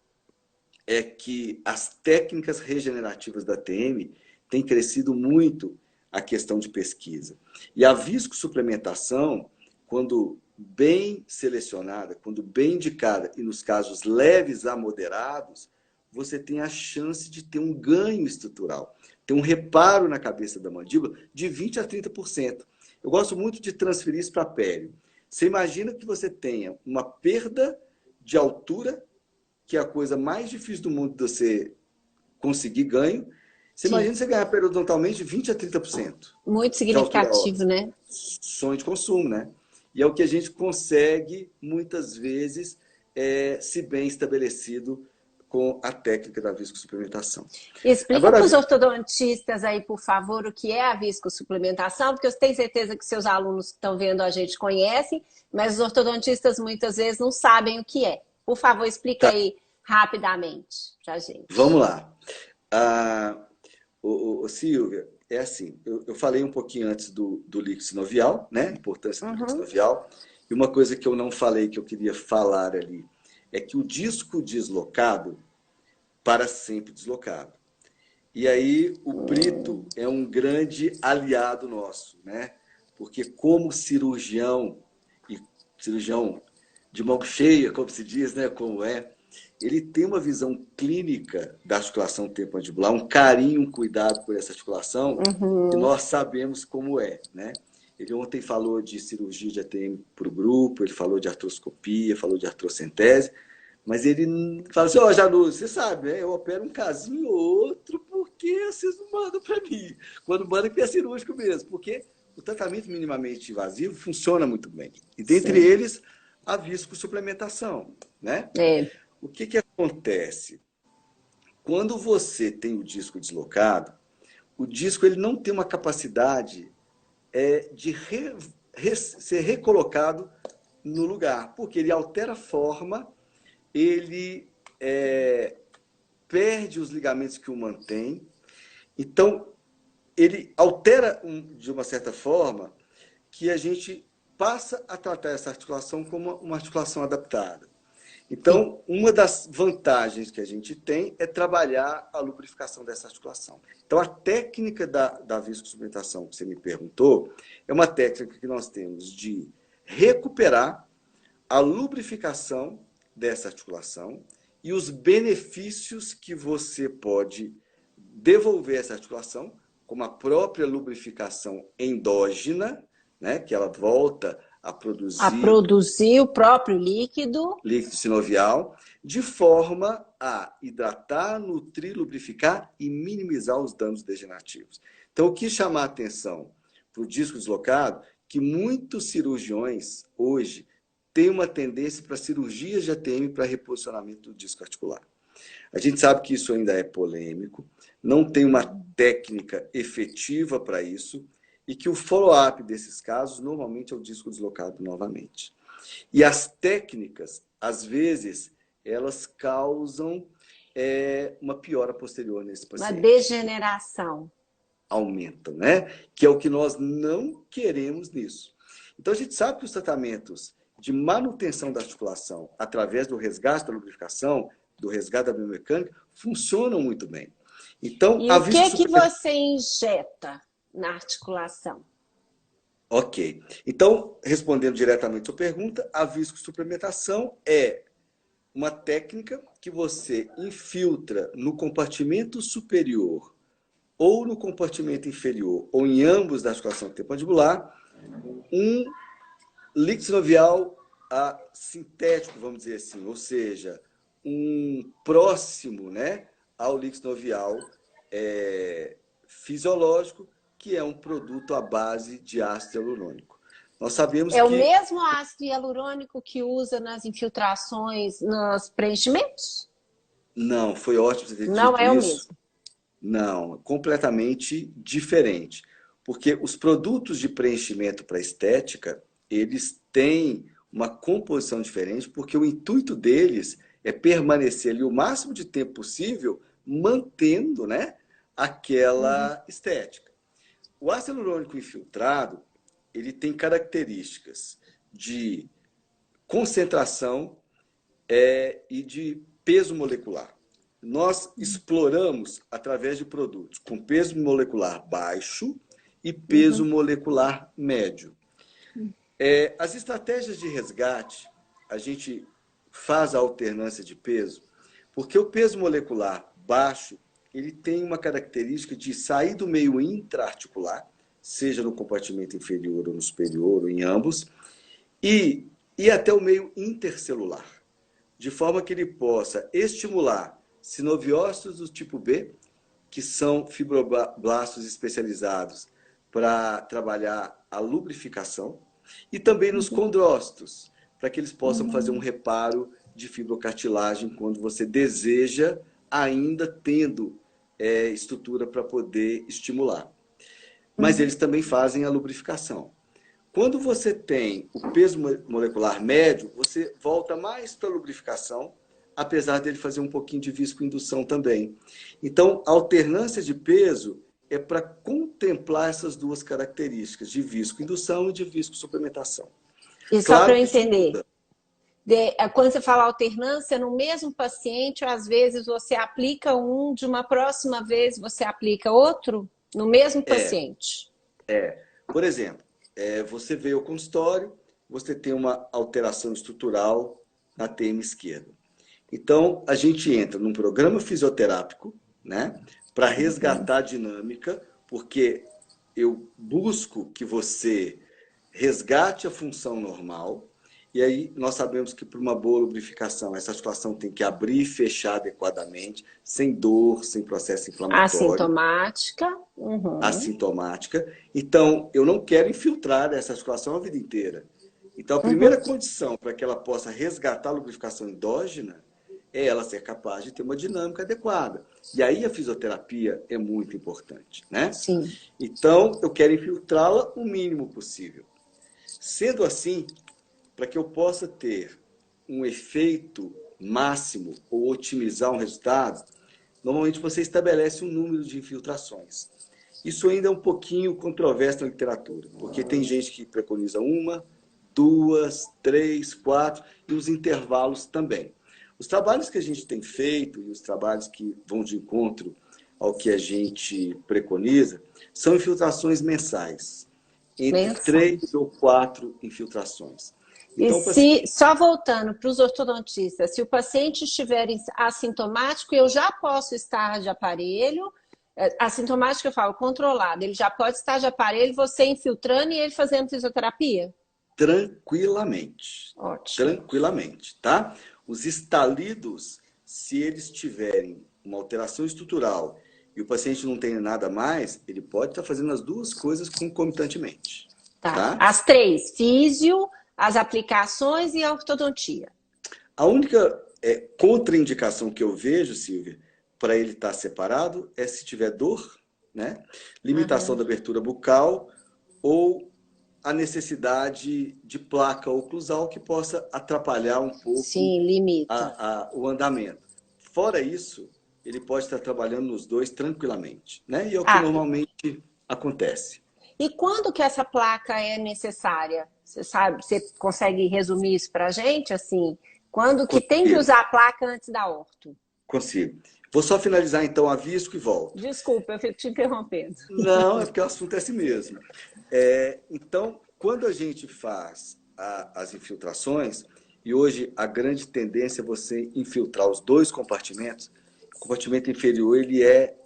é que as técnicas regenerativas da TM têm crescido muito a questão de pesquisa. E a viscosuplementação, quando bem selecionada, quando bem indicada, e nos casos leves a moderados, você tem a chance de ter um ganho estrutural. tem um reparo na cabeça da mandíbula de 20 a 30%. Eu gosto muito de transferir isso para a pele. Você imagina que você tenha uma perda de altura, que é a coisa mais difícil do mundo de você conseguir ganho. Você Sim. imagina você ganhar periodontalmente de 20 a 30% Muito de altura significativo, óssea. né? Sonho de consumo, né? E é o que a gente consegue, muitas vezes, se bem estabelecido com a técnica da viscosuplementação. Explica Agora, para os ortodontistas aí, por favor, o que é a viscosuplementação, porque eu tenho certeza que seus alunos que estão vendo a gente conhecem, mas os ortodontistas muitas vezes não sabem o que é. Por favor, explica tá, aí rapidamente para a gente. vamos lá. Ah, Silvia, é assim, eu falei um pouquinho antes do líquido sinovial, né? A importância do líquido Uhum. sinovial. E uma coisa que eu não falei, que eu queria falar ali, é que o disco deslocado, para sempre deslocado. E aí o Brito é um grande aliado nosso, né? Porque como cirurgião, e cirurgião de mão cheia, como se diz, né? Como é, ele tem uma visão clínica da articulação temporomandibular, um carinho, um cuidado por essa articulação, que Uhum. nós sabemos como é, né? Ele ontem falou de cirurgia de ATM para o grupo, ele falou de artroscopia, falou de artrocentese, mas ele fala assim, ó, oh, Janus, você sabe, né? Eu opero um casinho ou outro porque vocês não mandam para mim. Quando mandam que é cirúrgico mesmo, porque o tratamento minimamente invasivo funciona muito bem. E dentre Sim. eles, a viscosuplementação, né? É. O que acontece? Quando você tem o disco deslocado, o disco ele não tem uma capacidade de ser recolocado no lugar, porque ele altera a forma, ele perde os ligamentos que o mantém. Então, ele altera, de uma certa forma, que a gente passa a tratar essa articulação como uma articulação adaptada. Sim. Então, uma das vantagens que a gente tem é trabalhar a lubrificação dessa articulação. Então, a técnica da viscosuplementação que você me perguntou é uma técnica que nós temos de recuperar a lubrificação dessa articulação e os benefícios que você pode devolver essa articulação, como a própria lubrificação endógena, né, que ela volta a A produzir produzir o próprio líquido. líquido sinovial, de forma a hidratar, nutrir, lubrificar e minimizar os danos degenerativos. Então, o que chamar a atenção para o disco deslocado, que muitos cirurgiões hoje têm uma tendência para cirurgias de ATM para reposicionamento do disco articular. A gente sabe que isso ainda é polêmico, não tem uma técnica efetiva para isso e que o follow-up desses casos normalmente é o disco deslocado novamente. E as técnicas, às vezes, elas causam uma piora posterior nesse Uma paciente. degeneração. Aumentam, né? Que é o que nós não queremos nisso. Então, a gente sabe que os tratamentos de manutenção da articulação, através do resgate da lubrificação, do resgate da biomecânica, funcionam muito bem. Então, E a o que viscosuplementação... você injeta na articulação? Ok. Então, respondendo diretamente a sua pergunta, a viscosuplementação é uma técnica que você infiltra no compartimento superior ou no compartimento inferior, ou em ambos da articulação temporomandibular, um líquido sinovial sintético, vamos dizer assim, ou seja, um próximo, né, ao líquido sinovial fisiológico, que é um produto à base de ácido hialurônico. Nós sabemos É o que mesmo ácido hialurônico que usa nas infiltrações, nos preenchimentos? não, foi ótimo você ter Não dito é o isso. mesmo. Não, completamente diferente. Porque os produtos de preenchimento para estética, eles têm uma composição diferente, porque o intuito deles é permanecer ali o máximo de tempo possível, mantendo, né, aquela estética. O ácido hialurônico infiltrado, ele tem características de concentração e de peso molecular. Nós exploramos através de produtos com peso molecular baixo e peso molecular médio. As estratégias de resgate, a gente faz a alternância de peso, porque o peso molecular baixo ele tem uma característica de sair do meio intraarticular, seja no compartimento inferior ou no superior, ou em ambos, e ir até o meio intercelular, de forma que ele possa estimular sinoviócitos do tipo B, que são fibroblastos especializados para trabalhar a lubrificação, e também nos condrócitos, para que eles possam fazer um reparo de fibrocartilagem quando você deseja, ainda tendo estrutura para poder estimular. Mas eles também fazem a lubrificação. Quando você tem o peso molecular médio, você volta mais para a lubrificação, apesar dele fazer um pouquinho de viscoindução também. Então, a alternância de peso é para contemplar essas duas características, de viscoindução e de viscosuplementação. E só para eu entender, quando você fala alternância, no mesmo paciente, às vezes você aplica um, de uma próxima vez você aplica outro, no mesmo paciente. Por exemplo, você veio ao consultório, você tem uma alteração estrutural na TM esquerda. Então, a gente entra num programa fisioterápico, né, para resgatar a dinâmica, porque eu busco que você resgate a função normal, e aí nós sabemos que para uma boa lubrificação, essa articulação tem que abrir e fechar adequadamente, sem dor, sem processo inflamatório. Assintomática. Assintomática. Então, eu não quero infiltrar essa articulação a vida inteira. Então, a primeira condição para que ela possa resgatar a lubrificação endógena é ela ser capaz de ter uma dinâmica adequada. E aí a fisioterapia é muito importante, né? Sim. Então, eu quero infiltrá-la o mínimo possível. Sendo assim, para que eu possa ter um efeito máximo ou otimizar um resultado, normalmente você estabelece um número de infiltrações. Isso ainda é um pouquinho controverso na literatura, porque tem gente que preconiza 1, 2, 3, 4 e os intervalos também. Os trabalhos que a gente tem feito e os trabalhos que vão de encontro ao que a gente preconiza são infiltrações mensais, entre 3 ou 4 infiltrações. Então, só voltando para os ortodontistas, se o paciente estiver assintomático, eu já posso estar de aparelho, assintomático eu falo controlado, ele já pode estar de aparelho, você infiltrando e ele fazendo fisioterapia? Tranquilamente. Ótimo. Tranquilamente, tá? Os estalidos, se eles tiverem uma alteração estrutural e o paciente não tem nada mais, ele pode estar fazendo as duas coisas concomitantemente. Tá? As 3, físio, as aplicações e a ortodontia. A única contraindicação que eu vejo, Silvia, para ele estar separado é se tiver dor, né? Limitação da abertura bucal ou a necessidade de placa oclusal que possa atrapalhar um pouco. Sim, limita. O andamento. Fora isso, ele pode estar trabalhando nos dois tranquilamente, né? E é o que normalmente acontece. E quando que essa placa é necessária? Você sabe, você consegue resumir isso para a gente? Assim, quando que tem que usar a placa antes da orto? Consigo. Vou só finalizar então a visco e volto. Desculpa, eu fico te interrompendo. Não, é porque o assunto é assim mesmo. Então, quando a gente faz as infiltrações, e hoje a grande tendência é você infiltrar os dois compartimentos, o compartimento inferior ele é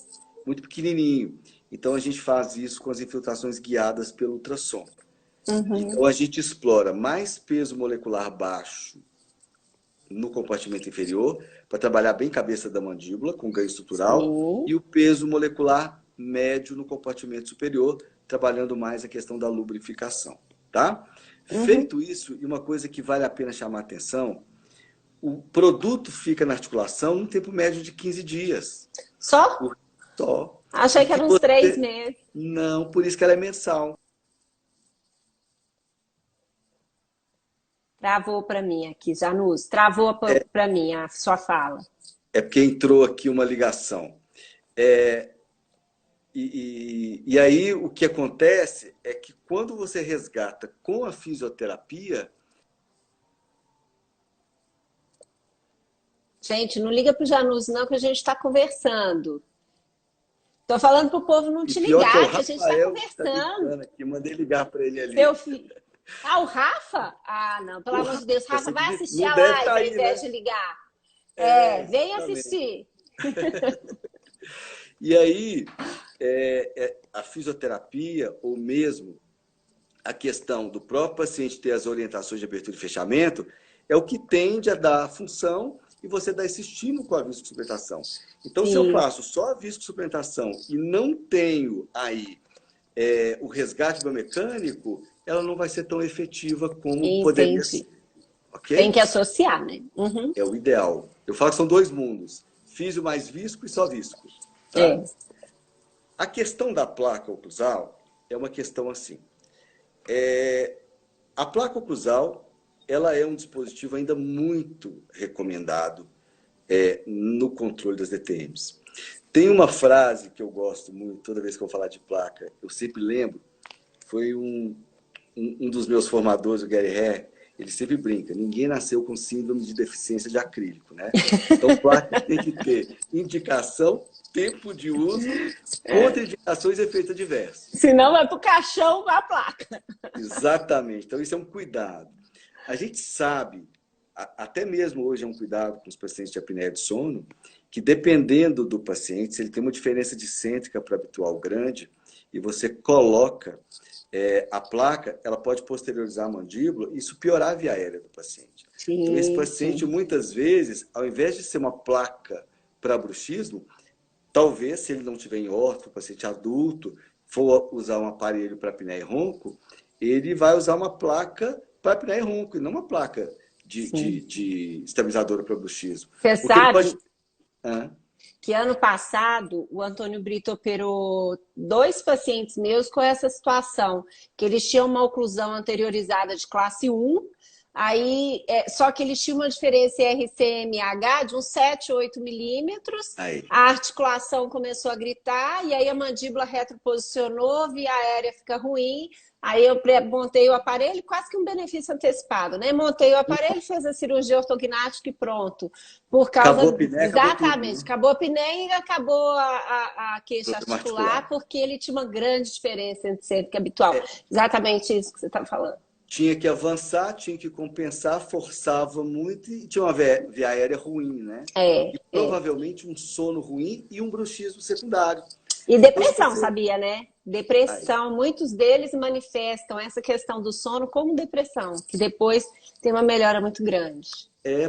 muito pequenininho. Então, a gente faz isso com as infiltrações guiadas pelo ultrassom. Então, a gente explora mais peso molecular baixo no compartimento inferior, para trabalhar bem cabeça da mandíbula, com ganho estrutural, e o peso molecular médio no compartimento superior, trabalhando mais a questão da lubrificação. Tá? Feito isso, e uma coisa que vale a pena chamar a atenção, o produto fica na articulação num tempo médio de 15 dias. Só? Só. Achei que eram uns 3 meses. Não, por isso que ela é mensal. Travou para mim aqui, Janus. Travou para mim a sua fala. É porque entrou aqui uma ligação. E aí o que acontece é que quando você resgata com a fisioterapia... Gente, não liga para o Janus não, que a gente está conversando. Estou falando para o povo não te ligar, que a gente está conversando. Aqui. Mandei ligar para ele ali. Seu filho... o Rafa? Não, pelo amor de Deus. Rafa, vai assistir a live ao invés de ligar. Vem assistir. E aí, a fisioterapia, ou mesmo a questão do próprio paciente ter as orientações de abertura e fechamento, é o que tende a dar a função e você dá esse estímulo com a viscosuplementação. Então, se eu Sim, faço só a viscosuplementação e não tenho aí o resgate biomecânico, ela não vai ser tão efetiva como poderia entendi. ser, Tem ok? que associar, né? Uhum. É o ideal. Eu falo que são dois mundos, físio mais visco e só visco, tá? É. A questão da placa oclusal é uma questão assim. A placa oclusal, ela é um dispositivo ainda muito recomendado no controle das DTMs. Tem uma frase que eu gosto muito, toda vez que eu falar de placa, eu sempre lembro, foi um dos meus formadores, o Gary Hare, ele sempre brinca, ninguém nasceu com síndrome de deficiência de acrílico, né? Então, placa tem que ter indicação, tempo de uso, contraindicações e efeito adverso. Se não, vai pro caixão, vai a placa. Exatamente. Então, isso é um cuidado. A gente sabe, até mesmo hoje é um cuidado com os pacientes de apneia de sono, que dependendo do paciente, se ele tem uma diferença de cêntrica para habitual grande, e você coloca a placa, ela pode posteriorizar a mandíbula e isso piorar a via aérea do paciente. Então, esse Sim, paciente, sim. muitas vezes, ao invés de ser uma placa para bruxismo, talvez, se ele não tiver em orto, o paciente adulto, for usar um aparelho para apneia e ronco, ele vai usar uma placa para apneia e ronco, e não uma placa Sim. de estabilizadora para bruxismo. Você Porque ele sabe pode... Hã? que ano passado o Antônio Brito operou 2 pacientes meus com essa situação, que eles tinham uma oclusão anteriorizada de classe 1, aí, só que eles tinham uma diferença em RCMH de uns 7, 8 milímetros, Aí. a articulação começou a gritar, e aí a mandíbula retroposicionou, via aérea fica ruim, aí eu montei o aparelho, quase que um benefício antecipado, né? Montei o aparelho, fez a cirurgia ortognática e pronto. Por Acabou a causa, apneia, acabou tudo, exatamente, né? acabou a apneia e acabou a queixa Problema articular, articular. porque ele tinha uma grande diferença entre cêntrica e habitual. Exatamente isso que você está falando. Tinha que avançar, tinha que compensar, forçava muito e tinha uma via aérea ruim, né? E É. provavelmente um sono ruim e um bruxismo secundário. E Então, se depressão, você... sabia, né? Aí. Depressão, muitos deles manifestam essa questão do sono como depressão, que depois tem uma melhora muito grande.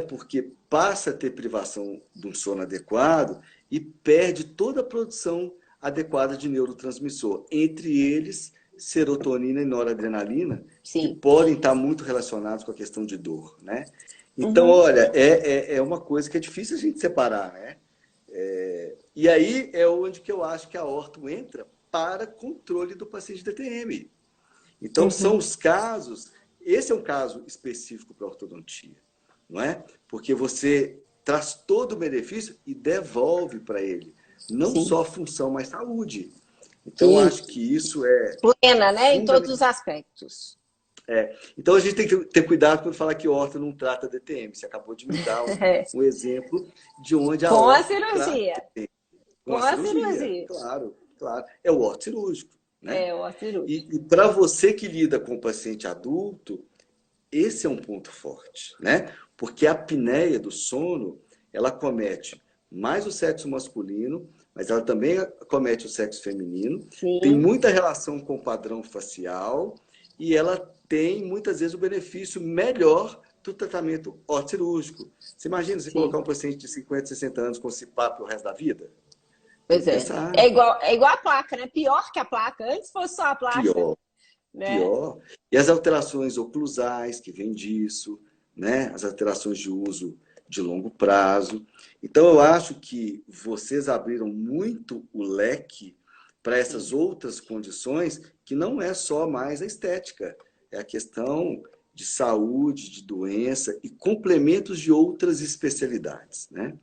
Porque passa a ter privação de um sono adequado e perde toda a produção adequada de neurotransmissor, entre eles serotonina e noradrenalina, que Sim. podem estar muito relacionados com a questão de dor, né? Então, Uhum. olha, é uma coisa que é difícil a gente separar, né? E aí é onde que eu acho que a orto entra para controle do paciente DTM. Então, são Uhum. os casos, esse é um caso específico para a ortodontia, não é? Porque você traz todo o benefício e devolve para ele, não Sim. só função, mas saúde. Então, eu acho Isso. que isso é Plena, né? Em todos os fundamental. aspectos. Então, a gente tem que ter cuidado quando falar que orto não trata DTM. Você acabou de me dar um exemplo de onde a Com a orto trata cirurgia. DTM. Com Com a a cirurgia, cirurgia. claro, claro. É o orto cirúrgico, né? É, o cirúrgico. E para você que lida com o paciente adulto, esse é um ponto forte, né? Porque a apneia do sono, ela comete mais o sexo masculino, mas ela também comete o sexo feminino, tem Sim. muita relação com o padrão facial e ela tem, muitas vezes, o benefício melhor do tratamento cirúrgico. Você imagina você colocar Sim. um paciente de 50, 60 anos com CPAP o resto da vida? Tem Pois que é. pensar. É igual a placa, né? Pior que a placa. Antes fosse só a placa, Pior. né? Pior. E as alterações oclusais que vêm disso, né? As alterações de uso de longo prazo. Então, eu acho que vocês abriram muito o leque para essas outras condições, que não é só mais a estética, é a questão de saúde, de doença e complementos de outras especialidades, né?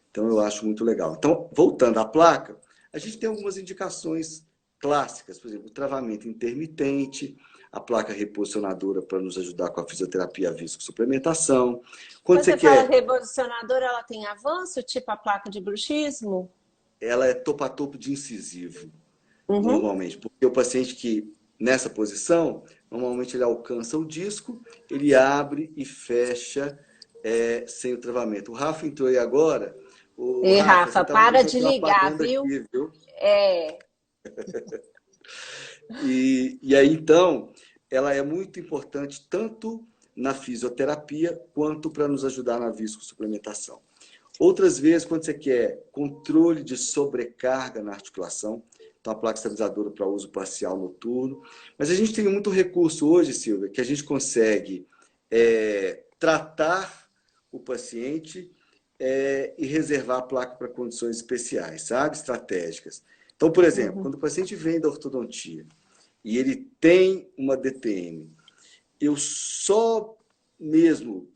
Então, eu acho muito legal. Então, voltando à placa, a gente tem algumas indicações clássicas, por exemplo, o travamento intermitente, a placa reposicionadora para nos ajudar com a fisioterapia, a viscosuplementação. Quando Quando você você fala quer, reposicionadora, ela tem avanço, tipo a placa de bruxismo? ela é topo a topo de incisivo, Uhum. normalmente, porque o paciente que nessa posição, normalmente ele alcança o disco, ele abre e fecha sem o travamento. O Rafa entrou aí agora Ô, E Rafa, você Rafa, está me para de deixando ligar, apagando viu? aqui, viu? É. E aí, então, ela é muito importante tanto na fisioterapia quanto para nos ajudar na viscosuplementação. Outras vezes, quando você quer controle de sobrecarga na articulação, então a placa estabilizadora para uso parcial noturno. Mas a gente tem muito recurso hoje, Silvia, que a gente consegue tratar o paciente e reservar a placa para condições especiais, sabe? Estratégicas. Então, por exemplo, Uhum. quando o paciente vem da ortodontia e ele tem uma DTM, eu só mesmo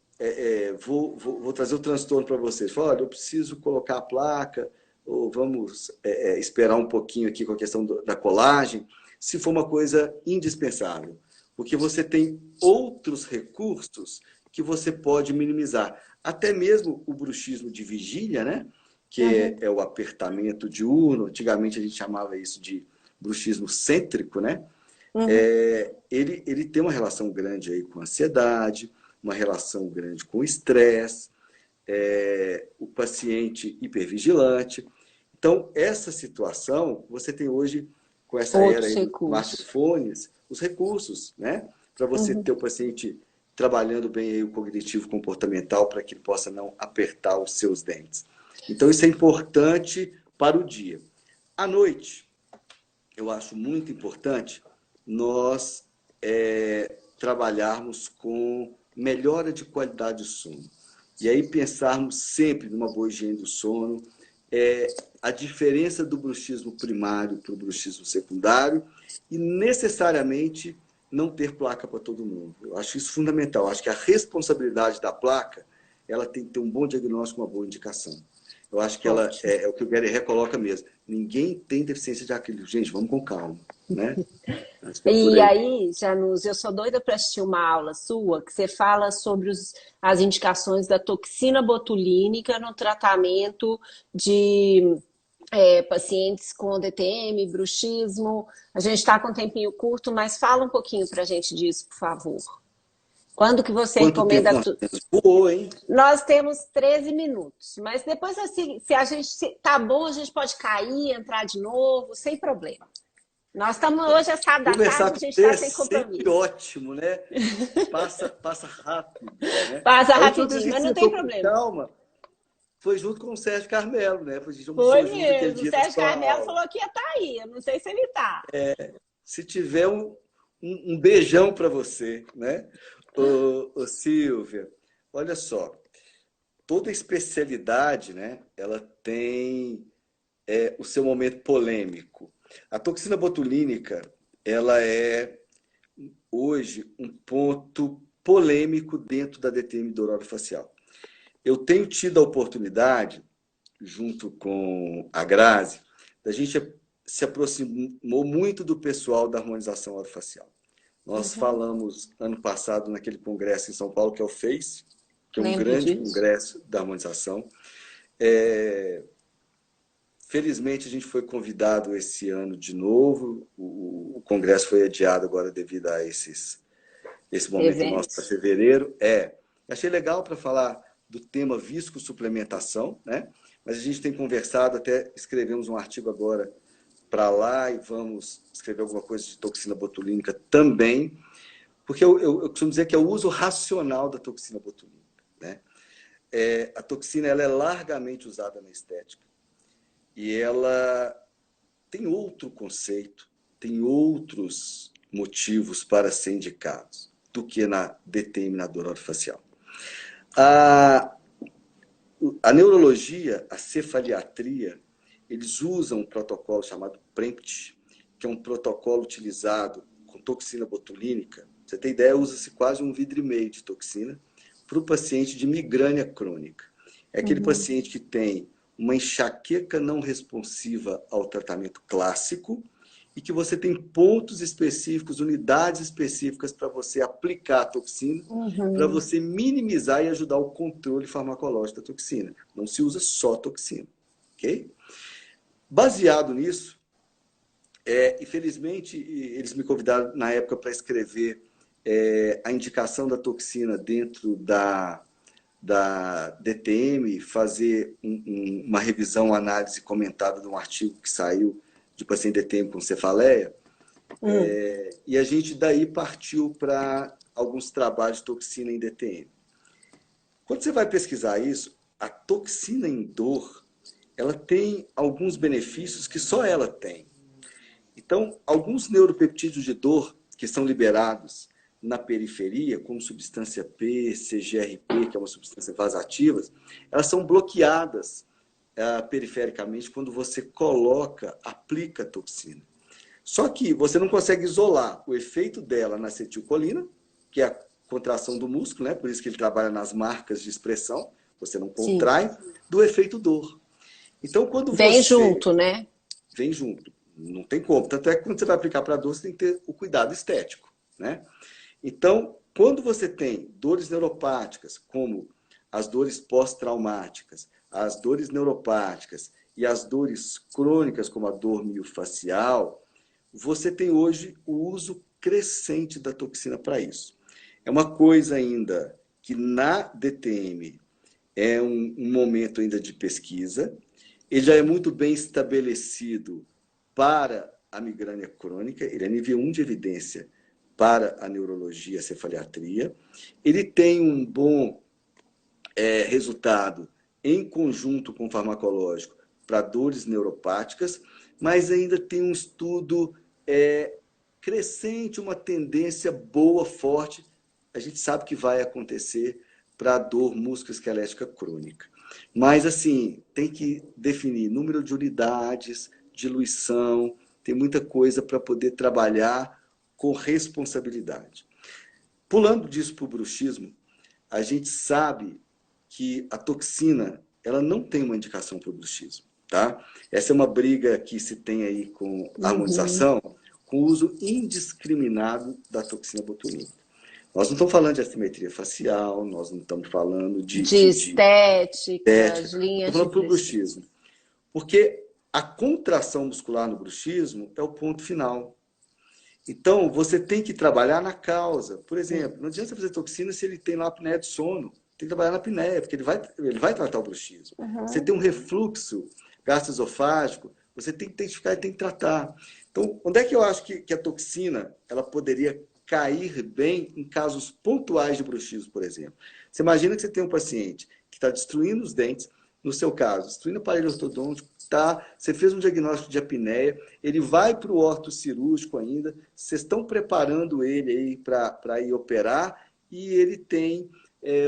vou trazer o transtorno para vocês. Falo, olha, eu preciso colocar a placa, ou vamos esperar um pouquinho aqui com a questão da colagem, se for uma coisa indispensável. Porque você tem outros recursos que você pode minimizar. Até mesmo o bruxismo de vigília, né? Que Uhum. é o apertamento diurno. Antigamente a gente chamava isso de bruxismo cêntrico, né? Uhum. Ele tem uma relação grande aí com ansiedade, uma relação grande com estresse, o paciente hipervigilante. Então, essa situação, você tem hoje, com essa era Outros aí dos recursos. smartphones, os recursos, né? Para você Uhum. ter o paciente trabalhando bem aí o cognitivo comportamental para que ele possa não apertar os seus dentes. Então, isso é importante para o dia. À noite, eu acho muito importante nós trabalharmos com melhora de qualidade de sono. E aí pensarmos sempre numa boa higiene do sono, a diferença do bruxismo primário para o bruxismo secundário e necessariamente não ter placa para todo mundo. Eu acho isso fundamental. Eu acho que a responsabilidade da placa ela tem que ter um bom diagnóstico, uma boa indicação. Eu acho que ela Ótimo. é o que o Gary recoloca mesmo. Ninguém tem deficiência de acrílico. Gente, vamos com calma, né? Acho que é por E aí. aí, Janus, eu sou doida para assistir uma aula sua que você fala sobre as indicações da toxina botulínica no tratamento de pacientes com DTM, bruxismo. A gente está com um tempinho curto, mas fala um pouquinho para a gente disso, por favor. Quando que você Quanto tempo recomenda? nós temos? Voou, hein? Nós temos 13 minutos, mas depois, assim, se a gente tá bom, a gente pode cair, entrar de novo, sem problema. Nós estamos hoje, às 4 da tarde, Conversar a com gente você está é sem sempre compromisso. ótimo, né? Passa rápido, né? Passa A última vez rapidinho, que a mas gente não tem sentou com problema. calma foi junto com o Sérgio Carmelo, né? A gente Foi almoçou junto aquele mesmo. O dia da Sérgio sua Carmelo aula. falou que ia estar aí. Eu não sei se ele está. Se tiver um beijão para você, né? Ô, Silvia, olha só, toda especialidade, né? Ela tem o seu momento polêmico. A toxina botulínica, ela é hoje um ponto polêmico dentro da DTM do orofacial. Eu tenho tido a oportunidade, junto com a Grazi, da gente se aproximou muito do pessoal da harmonização orofacial. Nós Uhum. falamos ano passado naquele congresso em São Paulo, que é o FACE, que é um Lembro grande disso. congresso da harmonização. É, Felizmente, a gente foi convidado esse ano de novo. O congresso foi adiado agora devido a esse momento nosso para Eventos. fevereiro. Achei legal para falar do tema viscosuplementação, né? Mas a gente tem conversado, até escrevemos um artigo agora para lá e vamos escrever alguma coisa de toxina botulínica também, porque eu costumo dizer que é o uso racional da toxina botulínica, né? A toxina ela é largamente usada na estética e ela tem outro conceito, tem outros motivos para ser indicados do que na determinadora orofacial. A, a neurologia, a cefaliatria, eles usam um protocolo chamado PREMPT, que é um protocolo utilizado com toxina botulínica. Pra você tem ideia, usa-se quase 1,5 vidro de toxina para o paciente de migrânia crônica. É aquele Uhum. paciente que tem uma enxaqueca não responsiva ao tratamento clássico e que você tem pontos específicos, unidades específicas para você aplicar a toxina, para Uhum. você minimizar e ajudar o controle farmacológico da toxina. Não se usa só toxina, ok? Baseado nisso, infelizmente, eles me convidaram na época para escrever a indicação da toxina dentro da DTM, fazer uma revisão, análise comentada de um artigo que saiu de paciente DTM com cefaleia. E a gente daí partiu para alguns trabalhos de toxina em DTM. Quando você vai pesquisar isso, a toxina em dor, ela tem alguns benefícios que só ela tem. Então, alguns neuropeptídeos de dor que são liberados na periferia, como substância P, CGRP, que é uma substância vasativa, elas são bloqueadas perifericamente quando você aplica a toxina. Só que você não consegue isolar o efeito dela na acetilcolina, que é a contração do músculo, né? Por isso que ele trabalha nas marcas de expressão, você não contrai, do efeito dor. Então, quando vem junto, né? Vem junto. Não tem como. Tanto é que quando você vai aplicar para dor, você tem que ter o cuidado estético, né? Então, quando você tem dores neuropáticas, como as dores pós-traumáticas, as dores neuropáticas e as dores crônicas, como a dor miofascial, você tem hoje o uso crescente da toxina para isso. É uma coisa ainda que na DTM é um momento ainda de pesquisa. Ele já é muito bem estabelecido para a migrânia crônica, ele é nível 1 de evidência para a neurologia, a cefaliatria. Ele tem um bom resultado em conjunto com o farmacológico para dores neuropáticas, mas ainda tem um estudo crescente, uma tendência boa, forte. A gente sabe que vai acontecer para a dor musculoesquelética crônica. Mas, assim, tem que definir número de unidades, diluição, tem muita coisa para poder trabalhar com responsabilidade. Pulando disso para o bruxismo, a gente sabe que a toxina ela não tem uma indicação para o bruxismo, tá? Essa é uma briga que se tem aí com a harmonização, com o uso indiscriminado da toxina botulínica. Nós não estamos falando de assimetria facial, nós não estamos falando de estética, de linhas estamos falando para o bruxismo. Porque a contração muscular no bruxismo é o ponto final. Então, você tem que trabalhar na causa. Por exemplo, não adianta fazer toxina se ele tem lá a apneia do sono. Tem que trabalhar na apneia, porque ele vai tratar o bruxismo. Você tem um refluxo gastroesofágico, você tem que identificar e tem que tratar. Então, onde é que eu acho que a toxina ela poderia cair bem em casos pontuais de bruxismo, por exemplo? Você imagina que você tem um paciente que está destruindo os dentes, no seu caso, destruindo o aparelho ortodôntico, você fez um diagnóstico de apneia, ele vai para o ortocirúrgico ainda, vocês estão preparando ele aí para ir operar, e ele tem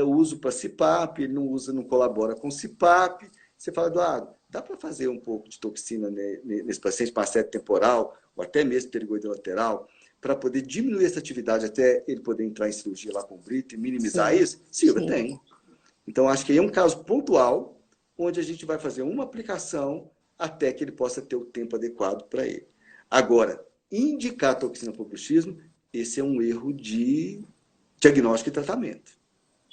o uso para CPAP, ele não usa, não colabora com CPAP. Você fala, Eduardo, dá para fazer um pouco de toxina nesse paciente para assédio temporal, ou até mesmo pterigoide lateral, para poder diminuir essa atividade até ele poder entrar em cirurgia lá com o Brito e minimizar isso? Silvia, tem. Então, acho que aí é um caso pontual, onde a gente vai fazer uma aplicação até que ele possa ter o tempo adequado para ele. Agora, indicar a toxina para o bruxismo, esse é um erro de diagnóstico e tratamento.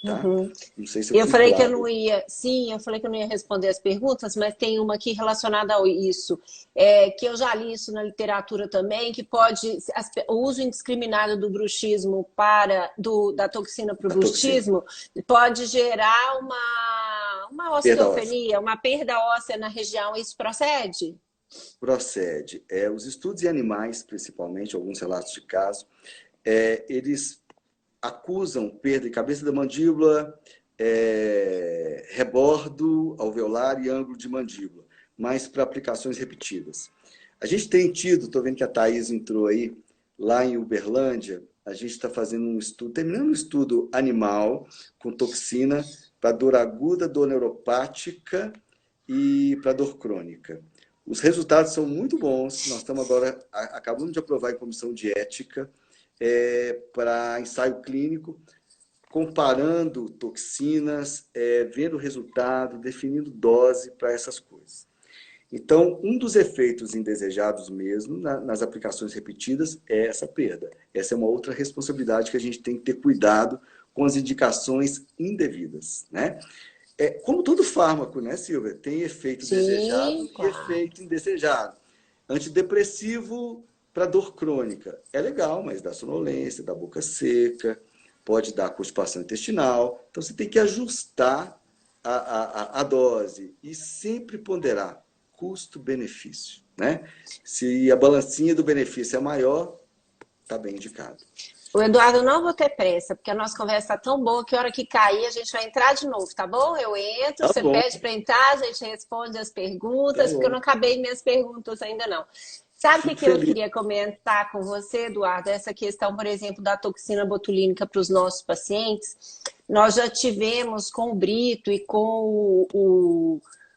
Tá? Não sei se eu falei que eu não ia, sim, eu falei que eu não ia responder as perguntas, mas tem uma aqui relacionada a isso, que eu já li isso na literatura também, que pode, o uso indiscriminado do bruxismo da toxina para o bruxismo pode gerar uma osteopenia, uma perda óssea na região. Isso procede? Procede. Os estudos em animais, principalmente, alguns relatos de caso, eles acusam perda de cabeça da mandíbula, rebordo alveolar e ângulo de mandíbula, mas para aplicações repetidas. A gente tem tido, estou vendo que a Thaís entrou aí, lá em Uberlândia, a gente está fazendo um estudo, terminando um estudo animal com toxina para dor aguda, dor neuropática e para dor crônica. Os resultados são muito bons, nós estamos agora, acabamos de aprovar em comissão de ética, para ensaio clínico, comparando toxinas, vendo o resultado, definindo dose para essas coisas. Então, um dos efeitos indesejados mesmo nas aplicações repetidas é essa perda. Essa é uma outra responsabilidade que a gente tem que ter cuidado com as indicações indevidas, né? Como todo fármaco, né, Silvia? Tem efeito desejado e efeito indesejado. Antidepressivo para dor crônica. É legal, mas dá sonolência, dá boca seca. pode dar constipação intestinal. Então, você tem que ajustar a dose e sempre ponderar custo-benefício, né? Se a balancinha do benefício é maior, está bem indicado. O Eduardo, não vou ter pressa, porque a nossa conversa está tão boa que a hora que cair a gente vai entrar de novo, tá bom? Eu entro, Tá você bom, pede para entrar, a gente responde as tá perguntas, porque eu bom. não acabei minhas perguntas ainda não. Sabe o que Fico que eu feliz. queria comentar com você, Eduardo? Essa questão, por exemplo, da toxina botulínica para os nossos pacientes. Nós já tivemos com o Brito e com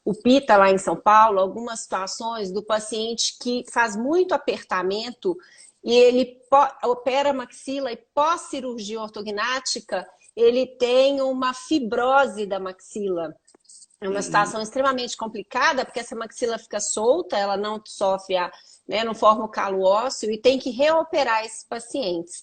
o Pita lá em São Paulo, algumas situações do paciente que faz muito apertamento e ele opera a maxila e pós-cirurgia ortognática, ele tem uma fibrose da maxila. É uma Uhum. situação extremamente complicada, porque essa maxila fica solta, ela não sofre, né, não forma o calo ósseo e tem que reoperar esses pacientes.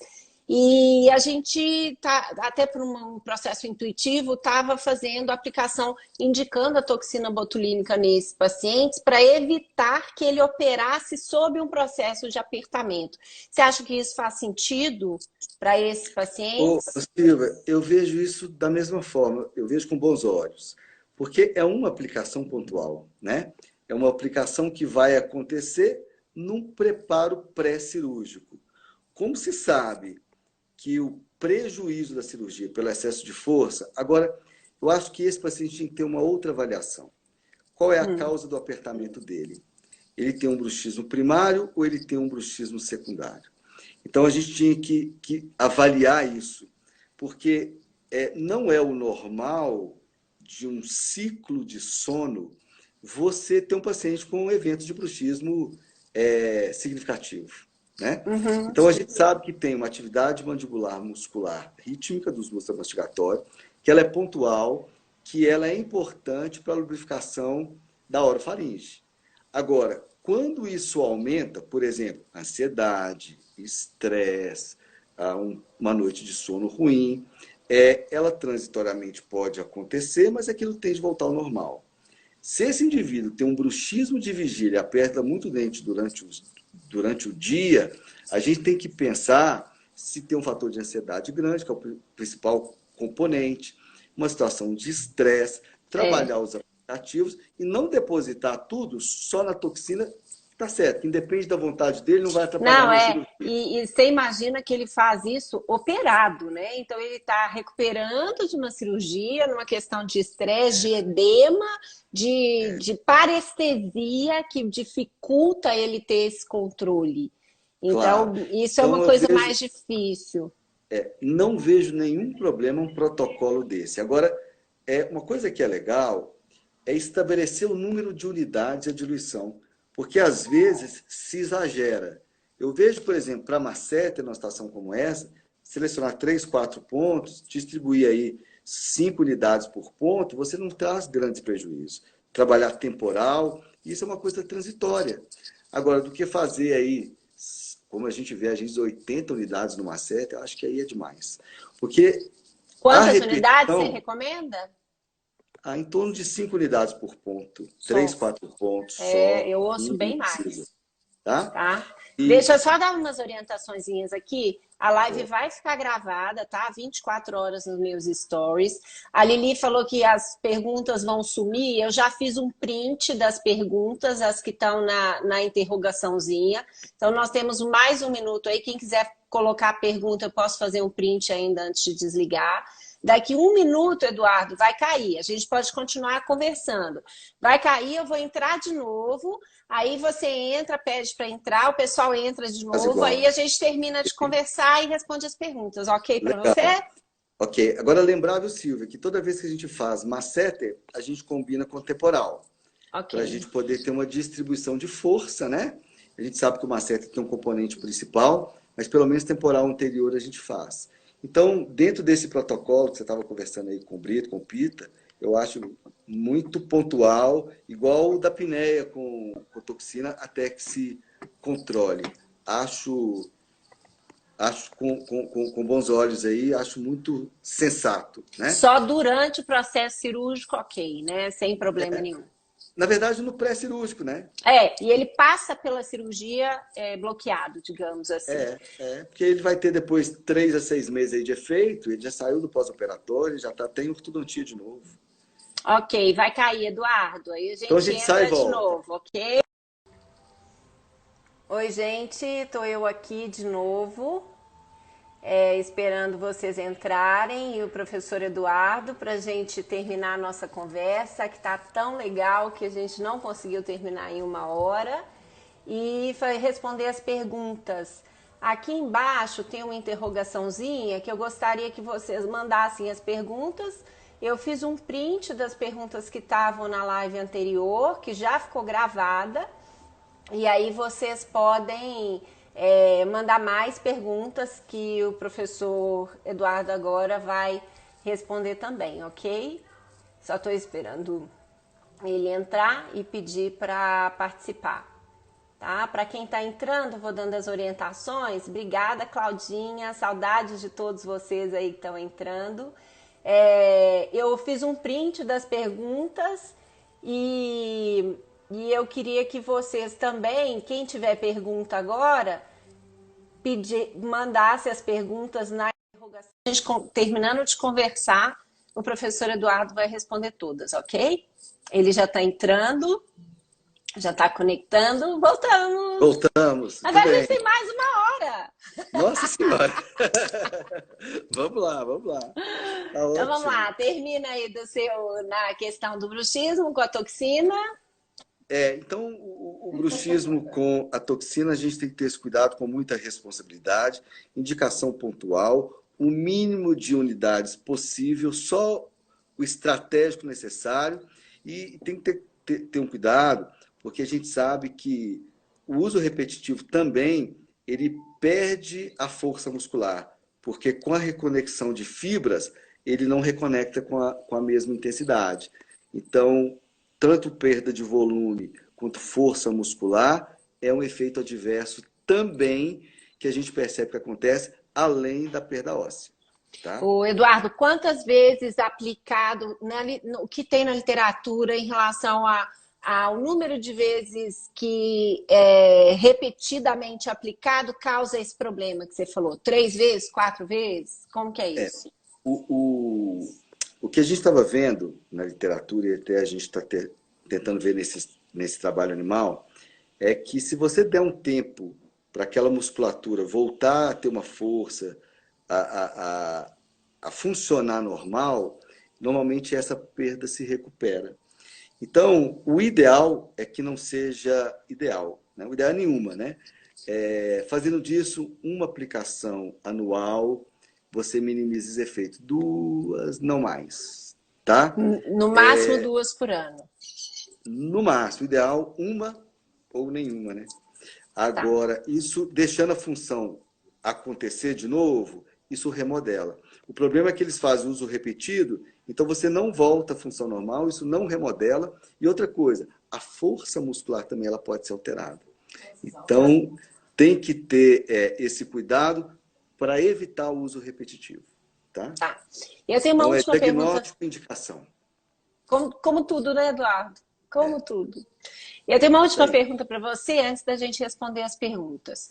E a gente, até por um processo intuitivo, estava fazendo a aplicação, indicando a toxina botulínica nesses pacientes para evitar que ele operasse sob um processo de apertamento. Você acha que isso faz sentido para esses Ô, pacientes? Silvia, eu vejo isso da mesma forma, eu vejo com bons olhos, porque é uma aplicação pontual, né? É uma aplicação que vai acontecer num preparo pré-cirúrgico. Como se sabe que o prejuízo da cirurgia pelo excesso de força, agora, eu acho que esse paciente tem que ter uma outra avaliação. Qual é a causa do apertamento dele? Ele tem um bruxismo primário ou ele tem um bruxismo secundário? Então, a gente tinha que avaliar isso, porque não é o normal de um ciclo de sono você ter um paciente com um evento de bruxismo significativo, né? Uhum. Então, a gente sabe que tem uma atividade mandibular muscular rítmica dos músculos mastigatórios, que ela é pontual, que ela é importante para a lubrificação da orofaringe. Agora, quando isso aumenta, por exemplo, ansiedade, estresse, uma noite de sono ruim, ela transitoriamente pode acontecer, mas aquilo tende a voltar ao normal. Se esse indivíduo tem um bruxismo de vigília e aperta muito o dente durante o dia, a gente tem que pensar se tem um fator de ansiedade grande, que é o principal componente, uma situação de estresse, É. trabalhar os aplicativos e não depositar tudo só na toxina. Tá certo, independe da vontade dele, não vai atrapalhar Não, minha é. cirurgia. E você imagina que ele faz isso operado, né? Então ele está recuperando de uma cirurgia, numa questão de estresse, de edema, de parestesia que dificulta ele ter esse controle. Claro. Então, isso é uma Então eu coisa vejo, mais difícil. não vejo nenhum problema um protocolo desse. Agora, uma coisa que é legal é estabelecer o número de unidades de diluição, porque às vezes se exagera. Eu vejo, por exemplo, para masseter, numa situação como essa, selecionar 3, 4 pontos, distribuir aí 5 unidades por ponto, você não traz grandes prejuízos. Trabalhar temporal, isso é uma coisa transitória. Agora, do que fazer aí, como a gente vê, a gente 80 unidades no masseter, eu acho que aí é demais. Porque a Quantas unidades você repetição, recomenda? em torno de 5 unidades por ponto. Só. 3, 4 pontos É, só. eu ouço Não bem precisa. mais. Tá? Tá? Deixa E eu só dar umas orientaçõezinhas aqui. A live ó, vai ficar gravada, tá? 24 horas nos meus stories. A Lili falou que as perguntas vão sumir. Eu já fiz um print das perguntas, as que estão na interrogaçãozinha. Então, nós temos mais um minuto aí. Quem quiser colocar a pergunta, eu posso fazer um print ainda antes de desligar. Daqui um minuto, Eduardo, vai cair. A gente pode continuar conversando. Vai cair, eu vou entrar de novo. Aí você entra, pede para entrar, o pessoal entra de faz novo, aí igual. a gente termina de conversar e responde as perguntas. Ok para você? Legal. Ok. Agora lembrar, viu, Silvia, que toda vez que a gente faz masseter, a gente combina com temporal, Ok. para a gente poder ter uma distribuição de força, né? A gente sabe que o masseter tem um componente principal, mas pelo menos temporal anterior a gente faz. Então, dentro desse protocolo que você estava conversando aí com o Brito, com o Pita, eu acho muito pontual, igual o da apneia com toxina, até que se controle. Acho com bons olhos aí, acho muito sensato, né? Só durante o processo cirúrgico, ok, né? Sem problema nenhum. Na verdade, no pré-cirúrgico, né? E ele passa pela cirurgia bloqueado, digamos assim. Porque ele vai ter depois 3 a 6 meses aí de efeito, ele já saiu do pós-operatório, já tem ortodontia de novo. Ok, vai cair, Eduardo. Aí a Então a gente gente sai e entra de volta. novo, ok? Oi, gente, tô eu aqui de novo, esperando vocês entrarem e o professor Eduardo para a gente terminar a nossa conversa, que tá tão legal que a gente não conseguiu terminar em 1 hora, e responder as perguntas. Aqui embaixo tem uma interrogaçãozinha que eu gostaria que vocês mandassem as perguntas. Eu fiz um print das perguntas que estavam na live anterior, que já ficou gravada. E aí vocês podem mandar mais perguntas que o professor Eduardo agora vai responder também, ok? Só estou esperando ele entrar e pedir para participar. Tá? Para quem está entrando, vou dando as orientações. Obrigada, Claudinha. Saudades de todos vocês aí que estão entrando. Eu fiz um print das perguntas e eu queria que vocês também, quem tiver pergunta agora, mandasse as perguntas na interrogação. A gente, terminando de conversar, o professor Eduardo vai responder todas, ok? Ele já está entrando. Já está conectando, voltamos. Voltamos. Agora a gente tem mais 1 hora. Nossa Senhora. Vamos lá, vamos lá. Tá então ótimo. vamos lá, termina aí na questão do bruxismo com a toxina. Então, o bruxismo com a toxina, a gente tem que ter esse cuidado com muita responsabilidade, indicação pontual, o mínimo de unidades possível, só o estratégico necessário, e tem que ter um cuidado, porque a gente sabe que o uso repetitivo também, ele perde a força muscular, porque com a reconexão de fibras, ele não reconecta com a mesma intensidade. Então, tanto perda de volume quanto força muscular é um efeito adverso também que a gente percebe que acontece além da perda óssea. Tá? O Eduardo, quantas vezes aplicado, o que tem na literatura em relação ao número de vezes que repetidamente aplicado causa esse problema que você falou? 3 vezes, 4 vezes? Como que é isso? O que a gente estava vendo na literatura, e até a gente está tentando ver nesse trabalho animal, é que se você der um tempo para aquela musculatura voltar a ter uma força, a funcionar normal, normalmente essa perda se recupera. Então, o ideal é que não seja ideal, né? O ideal é nenhuma, né? Fazendo disso uma aplicação anual, você minimiza os efeitos. 2, não mais, tá? No máximo 2 por ano. No máximo, ideal, 1 ou nenhuma, né? Agora, isso deixando a função acontecer de novo, isso remodela. O problema é que eles fazem uso repetido, então você não volta à função normal, isso não remodela. E outra coisa, a força muscular também ela pode ser alterada. Então, tem que ter esse cuidado para evitar o uso repetitivo. Tá? Eu tenho uma última pergunta. Diagnóstico e indicação. Como tudo, né, Eduardo? Como tudo. Eu tenho uma última pergunta para você, antes da gente responder as perguntas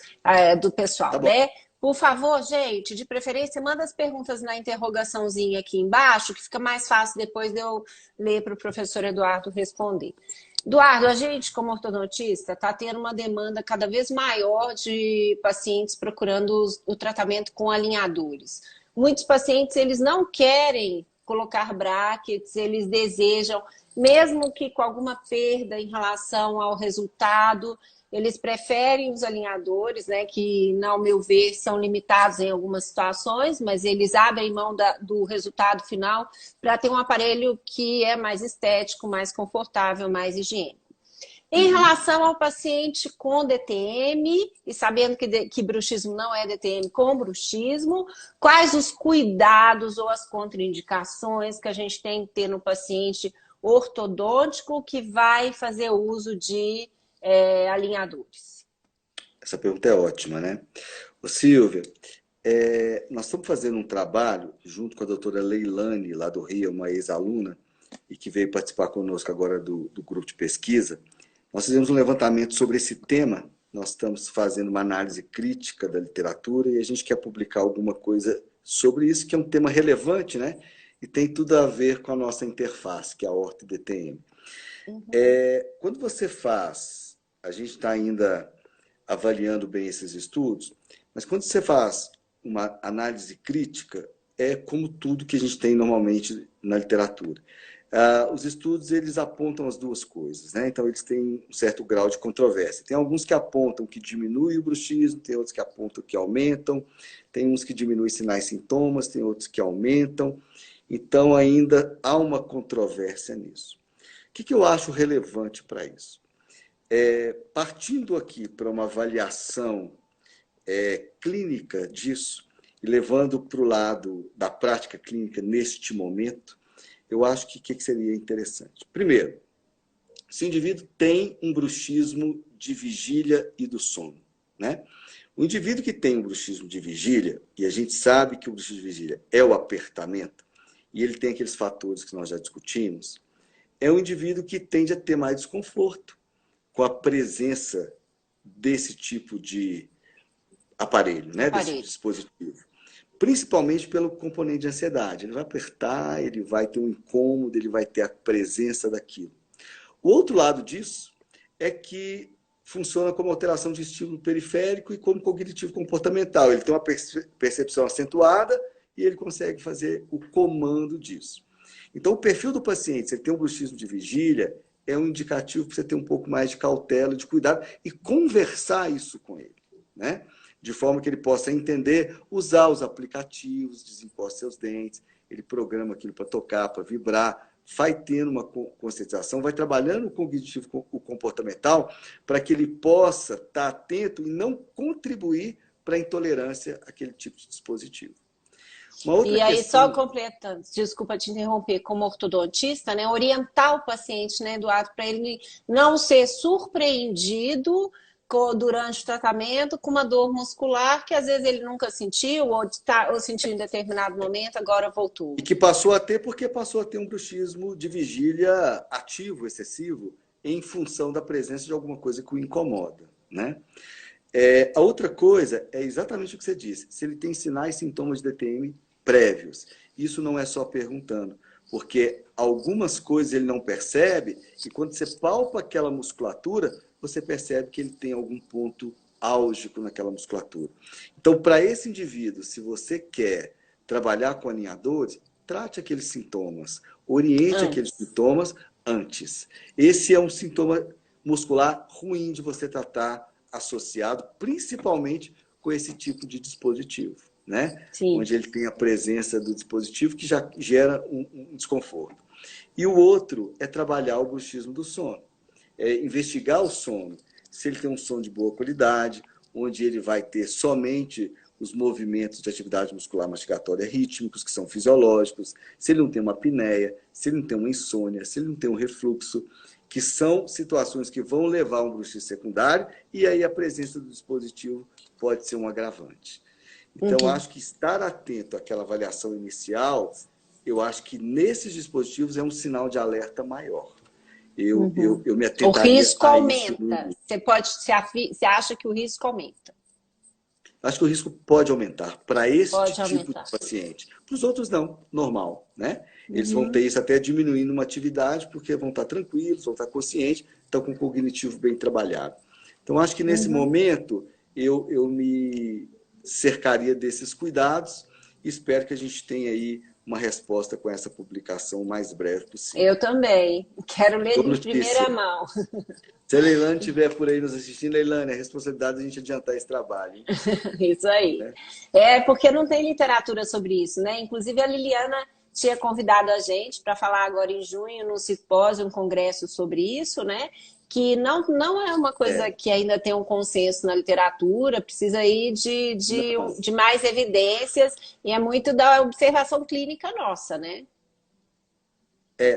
do pessoal, Tá bom. né? Por favor, gente, de preferência, manda as perguntas na interrogaçãozinha aqui embaixo, que fica mais fácil depois de eu ler para o professor Eduardo responder. Eduardo, a gente, como ortodontista, está tendo uma demanda cada vez maior de pacientes procurando o tratamento com alinhadores. Muitos pacientes, eles não querem colocar brackets, eles desejam, mesmo que com alguma perda em relação ao resultado, eles preferem os alinhadores, né, que, ao meu ver, são limitados em algumas situações, mas eles abrem mão do resultado final para ter um aparelho que é mais estético, mais confortável, mais higiênico. Em relação ao paciente com DTM, e sabendo que bruxismo não é DTM com bruxismo, quais os cuidados ou as contraindicações que a gente tem que ter no paciente ortodôntico que vai fazer uso de alinhadores? Essa pergunta é ótima, né? Ô, Silvia, nós estamos fazendo um trabalho junto com a doutora Leilane, lá do Rio, uma ex-aluna, e que veio participar conosco agora do grupo de pesquisa, nós fizemos um levantamento sobre esse tema. Nós estamos fazendo uma análise crítica da literatura e a gente quer publicar alguma coisa sobre isso, que é um tema relevante, né? E tem tudo a ver com a nossa interface, que é a Orto DTM. Quando você faz, a gente está ainda avaliando bem esses estudos, mas quando você faz uma análise crítica, é como tudo que a gente tem normalmente na literatura. Os estudos, eles apontam as duas coisas, né? Então, eles têm um certo grau de controvérsia. Tem alguns que apontam que diminui o bruxismo, tem outros que apontam que aumentam, tem uns que diminuem sinais e sintomas, tem outros que aumentam. Então, ainda há uma controvérsia nisso. O que eu acho relevante para isso? Partindo aqui para uma avaliação clínica disso, e levando para o lado da prática clínica neste momento, eu acho que o que seria interessante? Primeiro, se o indivíduo tem um bruxismo de vigília e do sono, né? O indivíduo que tem um bruxismo de vigília, e a gente sabe que o bruxismo de vigília é o apertamento, e ele tem aqueles fatores que nós já discutimos, é um indivíduo que tende a ter mais desconforto com a presença desse tipo de aparelho, né? Desse dispositivo. Principalmente pelo componente de ansiedade. Ele vai apertar, ele vai ter um incômodo, ele vai ter a presença daquilo. O outro lado disso é que funciona como alteração de estímulo periférico e como cognitivo comportamental. Ele tem uma percepção acentuada e ele consegue fazer o comando disso. Então, o perfil do paciente, se ele tem um bruxismo de vigília, é um indicativo para você ter um pouco mais de cautela, de cuidado e conversar isso com ele, né? De forma que ele possa entender, usar os aplicativos, desencosta seus dentes, ele programa aquilo para tocar, para vibrar, vai tendo uma conscientização, vai trabalhando o cognitivo, o comportamental, para que ele possa estar atento e não contribuir para a intolerância àquele tipo de dispositivo. E aí, só completando, desculpa te interromper, como ortodontista, né, orientar o paciente, né, Eduardo, para ele não ser surpreendido durante o tratamento com uma dor muscular que às vezes ele nunca sentiu ou sentiu em determinado momento, agora voltou. E que passou a ter porque passou a ter um bruxismo de vigília ativo, excessivo, em função da presença de alguma coisa que o incomoda, né? A outra coisa é exatamente o que você disse. Se ele tem sinais e sintomas de DTM prévios. Isso não é só perguntando, porque algumas coisas ele não percebe e quando você palpa aquela musculatura, você percebe que ele tem algum ponto álgico naquela musculatura. Então, para esse indivíduo, se você quer trabalhar com alinhadores, trate aqueles sintomas, oriente aqueles sintomas antes. Esse é um sintoma muscular ruim de você tratar associado, principalmente com esse tipo de dispositivo, né? Sim. Onde ele tem a presença do dispositivo que já gera um desconforto. E o outro é trabalhar o bruxismo do sono. Investigar o sono, se ele tem um sono de boa qualidade, onde ele vai ter somente os movimentos de atividade muscular mastigatória rítmicos, que são fisiológicos, se ele não tem uma apneia, se ele não tem uma insônia, se ele não tem um refluxo, que são situações que vão levar a um bruxismo secundário, e aí a presença do dispositivo pode ser um agravante. Então, acho que estar atento àquela avaliação inicial, eu acho que nesses dispositivos é um sinal de alerta maior. Eu me atentaria. O risco aumenta. Você acha que o risco aumenta? Acho que o risco pode aumentar para esse tipo de paciente. Para os outros, não, normal, né? Eles vão ter isso até diminuindo uma atividade, porque vão estar tranquilos, vão estar conscientes, estão com o cognitivo bem trabalhado. Então, acho que nesse momento eu me cercaria desses cuidados e espero que a gente tenha aí uma resposta com essa publicação o mais breve possível. Eu também. Quero ler de primeira mão. Se a Leilane estiver por aí nos assistindo, Leilane, é responsabilidade da gente adiantar esse trabalho. Hein? Isso aí. Porque não tem literatura sobre isso, né? Inclusive, a Liliana tinha convidado a gente para falar agora em junho, no simpósio, um congresso sobre isso, né? Que não é uma coisa que ainda tem um consenso na literatura, precisa aí de mais evidências, e é muito da observação clínica nossa, né?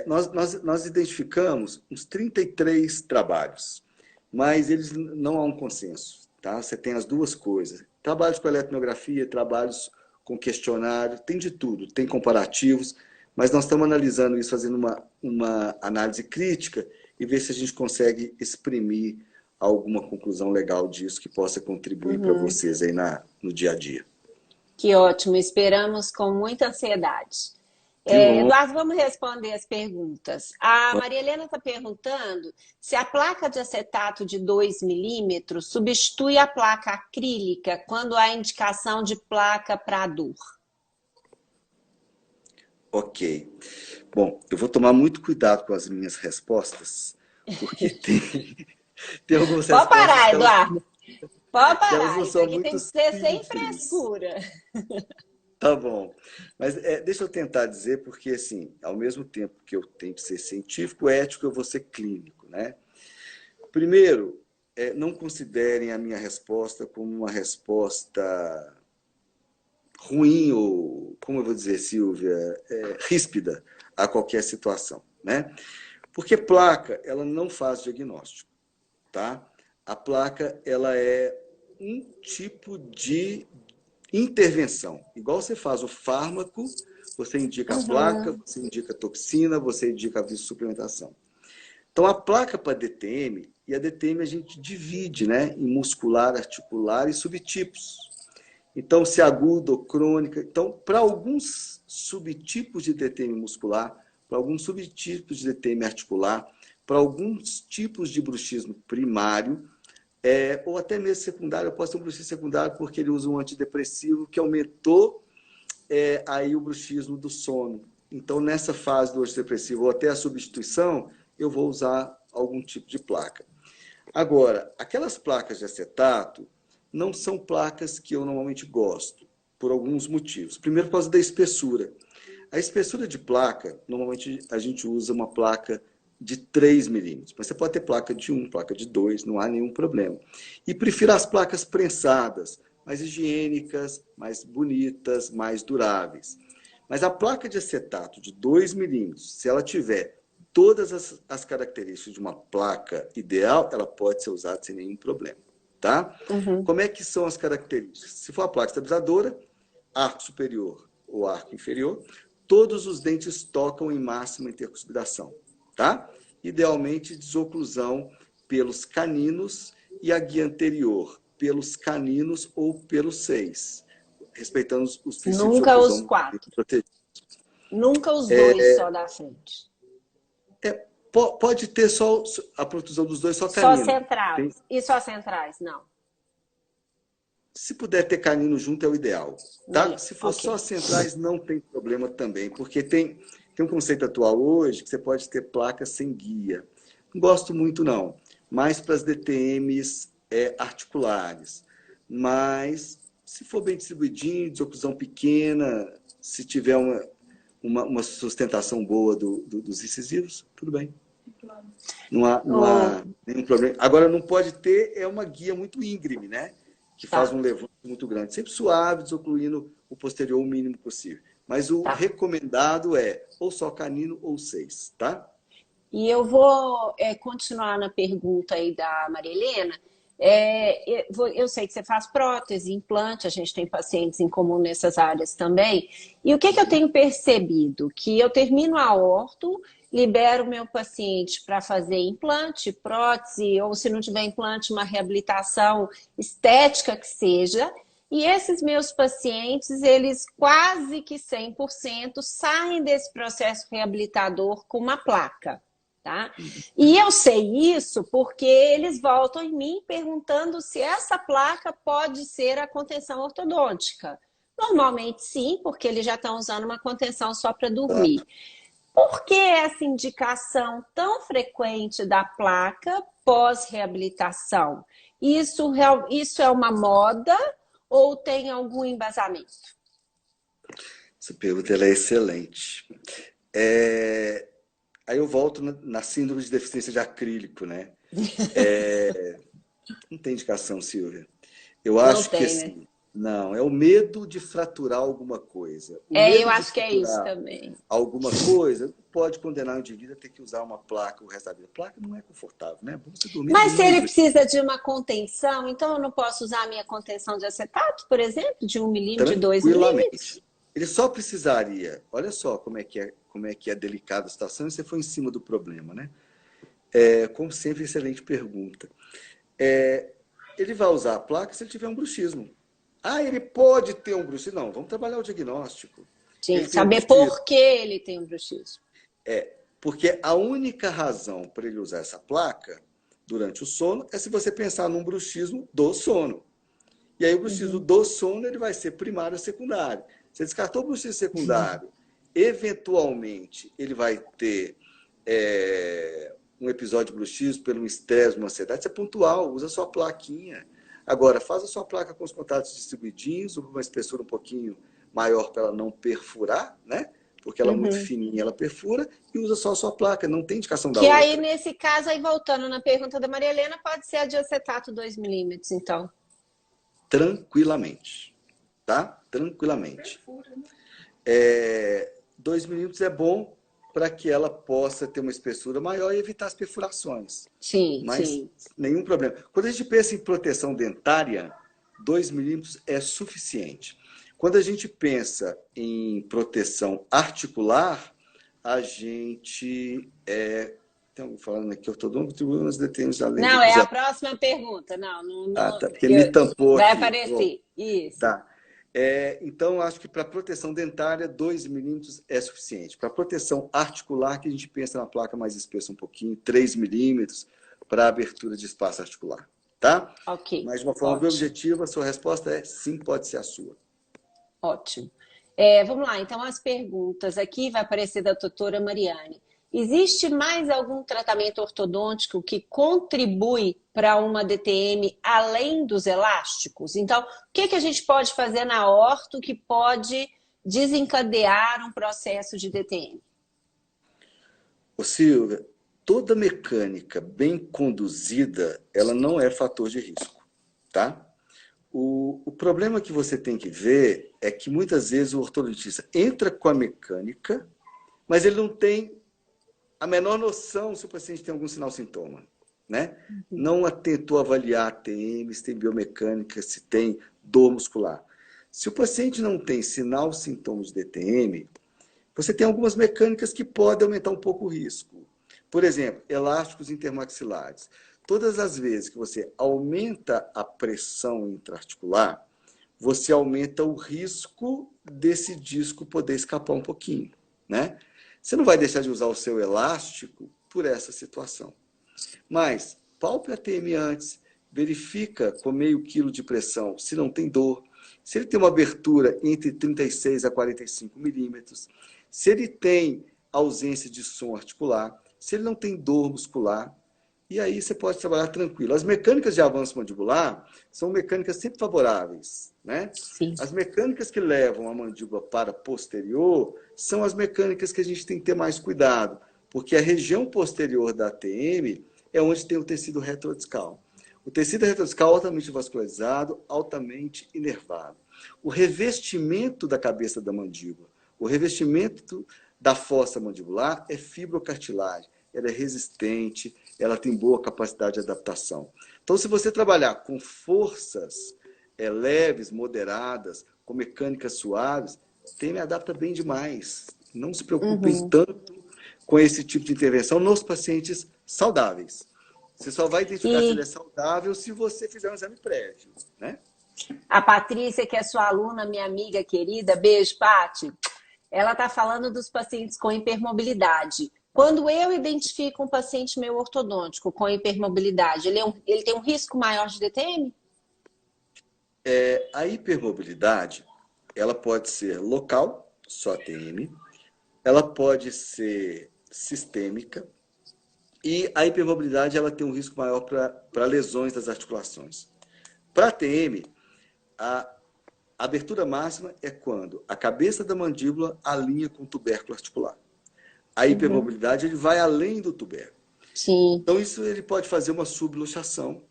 Nós identificamos uns 33 trabalhos, mas eles não há um consenso, tá? Você tem as duas coisas. Trabalhos com eletromiografia, trabalhos com questionário, tem de tudo, tem comparativos, mas nós estamos analisando isso, fazendo uma análise crítica e ver se a gente consegue exprimir alguma conclusão legal disso que possa contribuir para vocês aí no dia a dia. Que ótimo, esperamos com muita ansiedade. Que bom. Eduardo, vamos responder as perguntas. A Maria Helena está perguntando se a placa de acetato de 2 milímetros substitui a placa acrílica quando há indicação de placa para dor. Ok. Bom, eu vou tomar muito cuidado com as minhas respostas, porque tem algumas respostas... Pode parar, Eduardo. Pode parar. Isso aqui tem que ser sem frescura. Tá bom. Mas deixa eu tentar dizer, porque, assim, ao mesmo tempo que eu tenho que ser científico, ético, eu vou ser clínico, né? Primeiro, não considerem a minha resposta como uma resposta ruim ou, como eu vou dizer, Silvia, ríspida a qualquer situação, né? Porque placa, ela não faz diagnóstico, tá? A placa, ela é um tipo de intervenção. Igual você faz o fármaco, você indica a placa, você indica a toxina, você indica a suplementação. Então, a placa para DTM, e a DTM a gente divide, né, em muscular, articular e subtipos. Então, se aguda ou crônica. Então, para alguns subtipos de DTM muscular, para alguns subtipos de DTM articular, para alguns tipos de bruxismo primário, ou até mesmo secundário, eu posso ter um bruxismo secundário porque ele usa um antidepressivo que aumentou aí o bruxismo do sono. Então, nessa fase do antidepressivo ou até a substituição, eu vou usar algum tipo de placa. Agora, aquelas placas de acetato não são placas que eu normalmente gosto, por alguns motivos. Primeiro, por causa da espessura. A espessura de placa, normalmente a gente usa uma placa de 3 milímetros. Mas você pode ter placa de 1, placa de 2, não há nenhum problema. E prefiro as placas prensadas, mais higiênicas, mais bonitas, mais duráveis. Mas a placa de acetato de 2 milímetros, se ela tiver todas as características de uma placa ideal, ela pode ser usada sem nenhum problema. Tá? Como é que são as características? Se for a placa estabilizadora, arco superior ou arco inferior, todos os dentes tocam em máxima intercuspidação. Tá? Idealmente, desoclusão pelos caninos e a guia anterior pelos caninos ou pelos 6, respeitando os princípios Nunca de os oclusão 4. protegida. Nunca os 2 só da frente. Pode ter só a protusão dos 2, só canino. Só centrais. E só centrais, não. Se puder ter canino junto, é o ideal. Tá? Se for só centrais, não tem problema também, porque tem um conceito atual hoje que você pode ter placas sem guia. Não gosto muito, não. Mais para as DTMs articulares. Mas, se for bem distribuidinho, desoclusão pequena, se tiver uma sustentação boa dos incisivos, tudo bem. Não há nenhum problema. Agora, não pode ter uma guia muito íngreme, né? Que faz um levante muito grande. Sempre suave, desocluindo o posterior o mínimo possível. Mas o recomendado é ou só canino ou 6, tá? E eu vou continuar na pergunta aí da Maria Helena. Eu sei que você faz prótese, implante, a gente tem pacientes em comum nessas áreas também. E o que eu tenho percebido? Que eu termino a orto, libero o meu paciente para fazer implante, prótese, ou se não tiver implante, uma reabilitação estética que seja. E esses meus pacientes, eles quase que 100% saem desse processo reabilitador com uma placa. Tá? E eu sei isso porque eles voltam em mim perguntando se essa placa pode ser a contenção ortodôntica. Normalmente sim, porque eles já estão usando uma contenção só para dormir. Por que essa indicação tão frequente da placa pós-reabilitação? Isso é uma moda ou tem algum embasamento? Essa pergunta é excelente. Aí eu volto na síndrome de deficiência de acrílico, né? Não tem indicação, Silvia. Eu acho que assim, né? Não, é o medo de fraturar alguma coisa. Eu acho que é isso também. Alguma coisa pode condenar o indivíduo a ter que usar uma placa o resto da vida. A placa não é confortável, né? Você dormir Mas se ele precisa de uma contenção, então eu não posso usar a minha contenção de acetato, por exemplo, de 1 milímetro, de 2 milímetros? Ele só precisaria, olha só como é que é delicada a situação, e você foi em cima do problema, né? Como sempre, excelente pergunta. Ele vai usar a placa se ele tiver um bruxismo. Ah, ele pode ter um bruxismo. Não, vamos trabalhar o diagnóstico. Sim, Ele tem um saber bruxismo. por que ele tem um bruxismo. Porque a única razão para ele usar essa placa durante o sono é se você pensar num bruxismo do sono. E aí o bruxismo do sono ele vai ser primário ou secundário. Você descartou o bruxismo secundário, eventualmente ele vai ter um episódio de bruxismo pelo estresse, uma ansiedade. Isso é pontual, usa a sua plaquinha. Agora, faz a sua placa com os contatos distribuidinhos, uma espessura um pouquinho maior para ela não perfurar, né? Porque ela é muito fininha, ela perfura, e usa só a sua placa, não tem indicação da Que aí, outra. nesse caso, aí voltando na pergunta da Maria Helena, pode ser a de acetato 2 milímetros, então. Tranquilamente, tá? Tranquilamente. 2 milímetros é bom para que ela possa ter uma espessura maior e evitar as perfurações. Sim, Mas sim. nenhum problema. Quando a gente pensa em proteção dentária, 2 milímetros é suficiente. Quando a gente pensa em proteção articular, a gente tem alguém falando aqui, ortodonto, tribunas detemos além do Não, é a 19. próxima pergunta. Não, Ah, tá, porque me tampou vai aqui. Bom, aparecer. Isso. tá. Então, acho que para proteção dentária, 2 milímetros é suficiente. Para proteção articular, que a gente pensa na placa mais espessa um pouquinho, 3 milímetros para abertura de espaço articular. Tá? Ok, Mas de uma forma bem ótimo, objetiva, a sua resposta é sim, pode ser a sua. ótimo. Vamos lá, então as perguntas aqui vai aparecer da doutora Mariane. Existe mais algum tratamento ortodôntico que contribui para uma DTM além dos elásticos? Então, o que a gente pode fazer na orto que pode desencadear um processo de DTM? Ô, Silvia, toda mecânica bem conduzida, ela não é fator de risco, tá? O problema que você tem que ver é que muitas vezes o ortodontista entra com a mecânica, mas ele não tem a menor noção se o paciente tem algum sinal sintoma, né? Não tentou avaliar ATM, se tem biomecânica, se tem dor muscular. Se o paciente não tem sinal, sintomas de DTM, você tem algumas mecânicas que podem aumentar um pouco o risco. Por exemplo, elásticos intermaxilares. Todas as vezes que você aumenta a pressão intraarticular, você aumenta o risco desse disco poder escapar um pouquinho, né? Você não vai deixar de usar o seu elástico por essa situação. Mas palpe a TM antes, verifica com meio quilo de pressão se não tem dor, se ele tem uma abertura entre 36 a 45 milímetros, se ele tem ausência de som articular, se ele não tem dor muscular, e aí você pode trabalhar tranquilo. As mecânicas de avanço mandibular são mecânicas sempre favoráveis, né? Sim. As mecânicas que levam a mandíbula para posterior são as mecânicas que a gente tem que ter mais cuidado, porque a região posterior da ATM é onde tem o tecido retrodiscal. O tecido retrodiscal é altamente vascularizado, altamente inervado. O revestimento da cabeça da mandíbula, o revestimento da fossa mandibular é fibrocartilagem, ela é resistente, ela tem boa capacidade de adaptação. Então, se você trabalhar com forças leves, moderadas, com mecânicas suaves, me adapta bem demais. Não se preocupem tanto com esse tipo de intervenção nos pacientes saudáveis. Você só vai identificar se ele é saudável se você fizer um exame prévio, né? A Patrícia, que é sua aluna, minha amiga querida, beijo, Pati. Ela está falando dos pacientes com hipermobilidade. Quando eu identifico um paciente meu ortodôntico com hipermobilidade, ele tem um risco maior de DTM? A hipermobilidade, ela pode ser local, só TM, ela pode ser sistêmica, e a hipermobilidade ela tem um risco maior para lesões das articulações. Para TM, a abertura máxima é quando a cabeça da mandíbula alinha com o tubérculo articular. A hipermobilidade ele vai além do tubérculo. Sim. Então, isso ele pode fazer uma subluxação,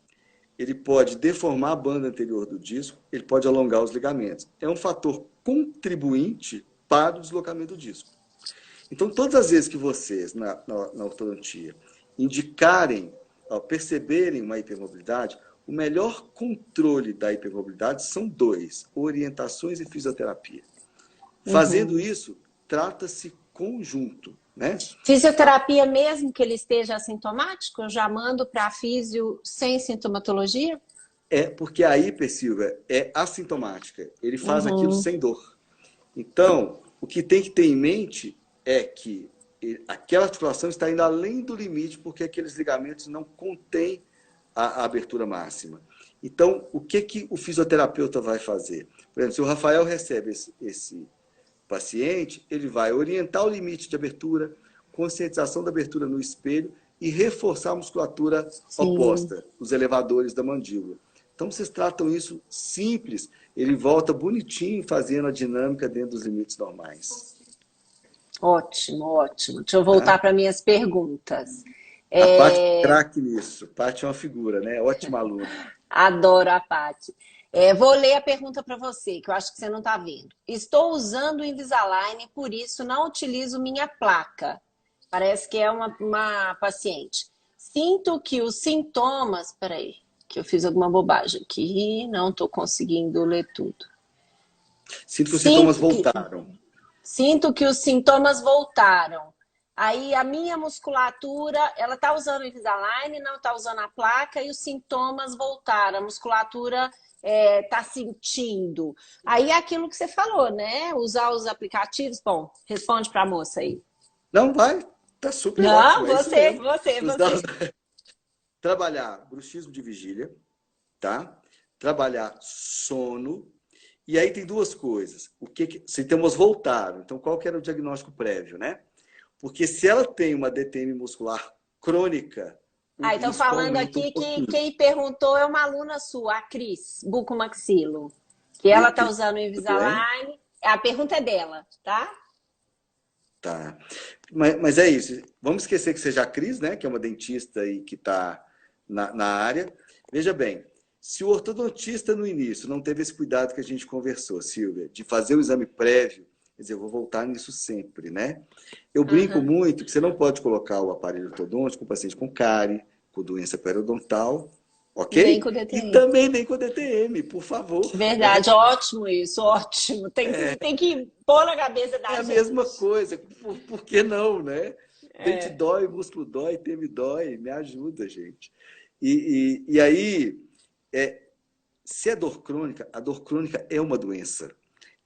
ele pode deformar a banda anterior do disco, ele pode alongar os ligamentos. É um fator contribuinte para o deslocamento do disco. Então, todas as vezes que vocês, na ortodontia, indicarem, perceberem uma hipermobilidade, o melhor controle da hipermobilidade são dois: orientações e fisioterapia. Fazendo isso, trata-se conjunto, né? Fisioterapia, mesmo que ele esteja assintomático, eu já mando para a físio sem sintomatologia? É porque a hipersilvia é assintomática. Ele faz aquilo Uhum. sem dor. Então, o que tem que ter em mente é que aquela articulação está indo além do limite, porque aqueles ligamentos não contêm a abertura máxima. Então, o que o fisioterapeuta vai fazer? Por exemplo, se o Rafael recebe esse paciente, ele vai orientar o limite de abertura, conscientização da abertura no espelho e reforçar a musculatura Sim. oposta, os elevadores da mandíbula. Então, vocês tratam isso simples, ele volta bonitinho fazendo a dinâmica dentro dos limites normais. Ótimo, ótimo. Deixa eu Tá? voltar para minhas perguntas. A Paty é É, craque nisso. A Paty é uma figura, né? Ótima aluna. Adoro a Paty. Vou ler a pergunta para você, que eu acho que você não está vendo. Estou usando o Invisalign, por isso não utilizo minha placa. Parece que é uma paciente. Sinto que os sintomas. Peraí, que eu fiz alguma bobagem aqui, não estou conseguindo ler tudo. Sinto que os sintomas Sinto que, voltaram. sinto que os sintomas voltaram. Aí a minha musculatura, ela tá usando o Invisalign, não tá usando a placa e os sintomas voltaram. A musculatura tá sentindo. Aí é aquilo que você falou, né? Usar os aplicativos. Bom, responde para a moça aí. Não vai, tá super Não, ótimo, é isso você, mesmo. você, Os dados... você. Trabalhar bruxismo de vigília, tá? Trabalhar sono. E aí tem duas coisas. Sintomas voltaram. Então, qual que era o diagnóstico prévio, né? Porque se ela tem uma DTM muscular crônica, o Ah, então risco falando aumenta um aqui que pouquinho. quem perguntou é uma aluna sua, a Cris Bucomaxilo, que E ela aí, tá Cris, usando o tudo bem? Invisalign. A pergunta é dela, tá? Tá. Mas é isso. Vamos esquecer que seja a Cris, né? Que é uma dentista e que está na área. Veja bem, se o ortodontista no início não teve esse cuidado que a gente conversou, Silvia, de fazer o exame prévio, quer dizer, eu vou voltar nisso sempre, né? Eu brinco Aham. muito que você não pode colocar o aparelho ortodôntico com paciente com cárie, com doença periodontal, Nem ok? com E DTM. também nem com DTM, por favor. Verdade, ótimo isso, ótimo. Tem que pôr na cabeça É da a mesma gente. coisa, por que não, né? Dente É. dói, músculo dói, TM dói, me ajuda, gente. E aí, é, se é dor crônica, a dor crônica é uma doença.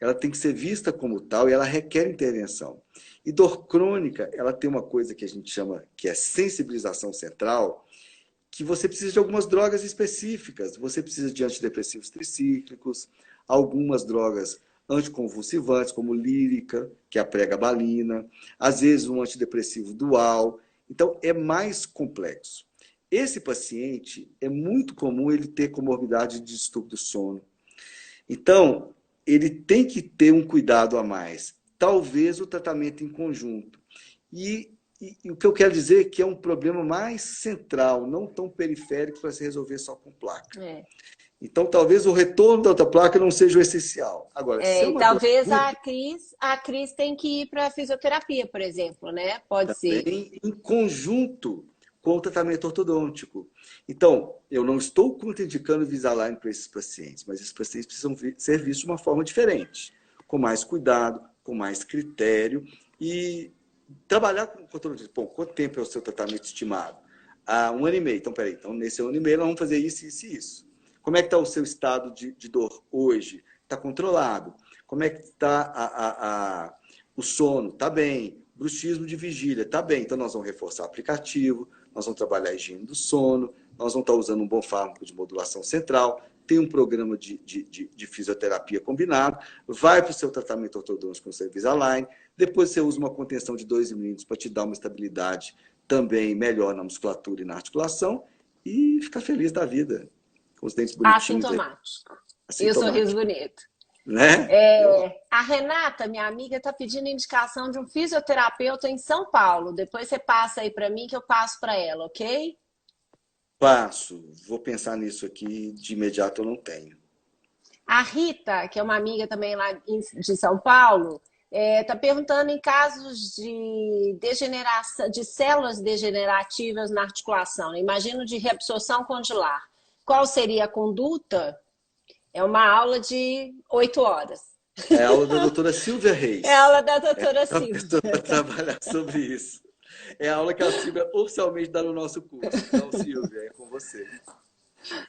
Ela tem que ser vista como tal e ela requer intervenção. E dor crônica, ela tem uma coisa que a gente chama que é sensibilização central, que você precisa de algumas drogas específicas. Você precisa de antidepressivos tricíclicos, algumas drogas anticonvulsivantes, como lírica, que é a pregabalina, às vezes um antidepressivo dual. Então, é mais complexo. Esse paciente, é muito comum ele ter comorbidade de distúrbio do sono. Então, ele tem que ter um cuidado a mais. Talvez o tratamento em conjunto. E o que eu quero dizer é que é um problema mais central, não tão periférico para se resolver só com placa. É. Então, talvez o retorno da outra placa não seja o essencial. Agora, se é E uma dor talvez aguda, a Cris tem que ir para fisioterapia, por exemplo, né? Pode ser. também em conjunto com o tratamento ortodôntico. Então, eu não estou contraindicando o Invisalign para esses pacientes, mas esses pacientes precisam ser vistos de uma forma diferente, com mais cuidado, com mais critério e trabalhar com o ortodontista. Bom, quanto tempo é o seu tratamento estimado? Ah, 1 ano e meio. Então, peraí, então nesse 1 ano e meio nós vamos fazer isso, isso e isso. Como é que está o seu estado de dor hoje? Está controlado? Como é que está o sono? Está bem. Bruxismo de vigília? Está bem. Então, nós vamos reforçar o aplicativo, nós vamos trabalhar a higiene do sono, nós vamos estar usando um bom fármaco de modulação central, tem um programa de fisioterapia combinado, vai para o seu tratamento ortodôntico com o Invisalign, depois você usa uma contenção de 2 milímetros para te dar uma estabilidade também melhor na musculatura e na articulação e ficar feliz da vida, com os dentes bonitinhos, Assintomático. E o sorriso assintomáticos, bonito. né? A Renata, minha amiga, está pedindo indicação de um fisioterapeuta em São Paulo. Depois você passa aí para mim que eu passo para ela, ok? Passo, vou pensar nisso aqui, de imediato eu não tenho. A Rita, que é uma amiga também lá de São Paulo, está perguntando em casos de degeneração, de células degenerativas na articulação. Imagino de reabsorção condilar. Qual seria a conduta? É uma aula de 8 horas. É a aula da doutora Silvia É a Reis. aula da doutora É uma pessoa Silvia. para trabalhar sobre isso. É a aula que a Silvia oficialmente dá no nosso curso. Então, Silvia, é com você.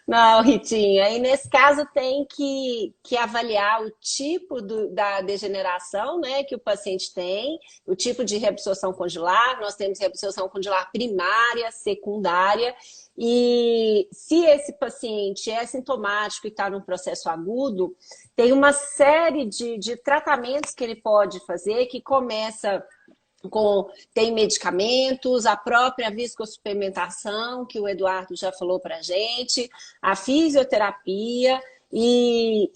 Não, Ritinha, aí nesse caso tem que avaliar o tipo da degeneração, né, que o paciente tem, o tipo de reabsorção condilar. Nós temos reabsorção condilar primária, secundária, e se esse paciente é sintomático e está num processo agudo, tem uma série de tratamentos que ele pode fazer, que começa tem medicamentos, a própria viscosuplementação, que o Eduardo já falou para a gente, a fisioterapia, e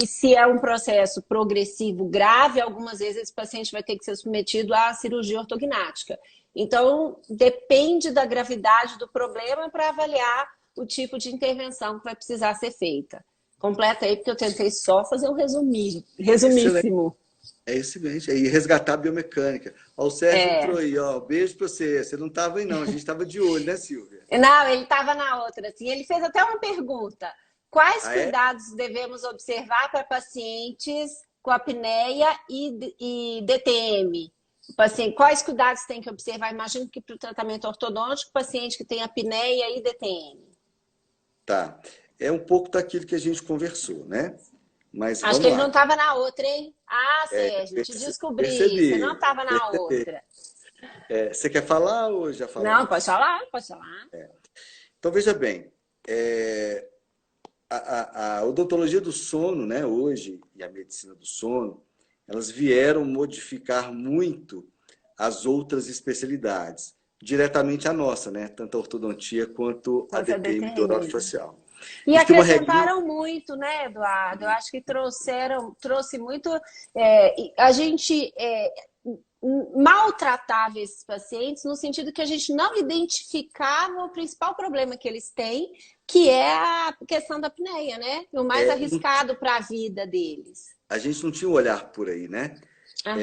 se é um processo progressivo grave, algumas vezes esse paciente vai ter que ser submetido à cirurgia ortognática. Então, depende da gravidade do problema para avaliar o tipo de intervenção que vai precisar ser feita. Completa aí, porque eu tentei só fazer um Excelente. resumíssimo. É excelente. E resgatar a biomecânica. Ó, o Sérgio entrou É, aí, ó. Beijo para você. Você não estava aí, não. A gente estava de olho, né, Silvia? não, ele estava na outra, assim. Ele fez até uma pergunta. Quais Ah, é? cuidados devemos observar para pacientes com apneia e DTM? Assim, quais cuidados tem que observar? Imagino que para o tratamento ortodôntico, paciente que tem apneia e DTM. Tá. É um pouco daquilo que a gente conversou, né? Mas Acho que vamos ele não lá. estava na outra, hein? Ah, Sérgio, te descobri. Você não Percebi. estava na outra. É, você quer falar ou já Não, falamos? pode falar, pode falar. Então, veja bem. é, a odontologia do sono, né, hoje, e a medicina do sono, elas vieram modificar muito as outras especialidades, diretamente a nossa, né, tanto a ortodontia quanto a Quanto a DTM do DTM. orofacial. E Isso tem uma regrinha. acrescentaram muito, né, Eduardo? Eu acho que trouxe muito. A gente maltratava esses pacientes no sentido que a gente não identificava o principal problema que eles têm, que é a questão da apneia, né? E o mais arriscado para a vida deles. A gente não tinha um olhar por aí, né? Aham.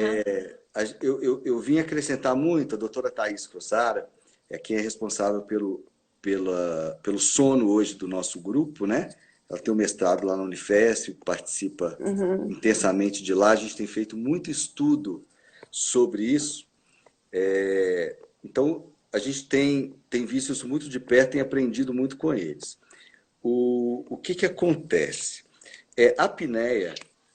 Eu vim acrescentar muito, a doutora Thaís Crossara, é quem é responsável pelo sono hoje do nosso grupo, né? Ela tem um mestrado lá na Unifesp, participa Uhum. intensamente de lá. A gente tem feito muito estudo sobre isso. Então, a gente tem visto isso muito de perto, tem aprendido muito com eles. O que acontece? A apneia,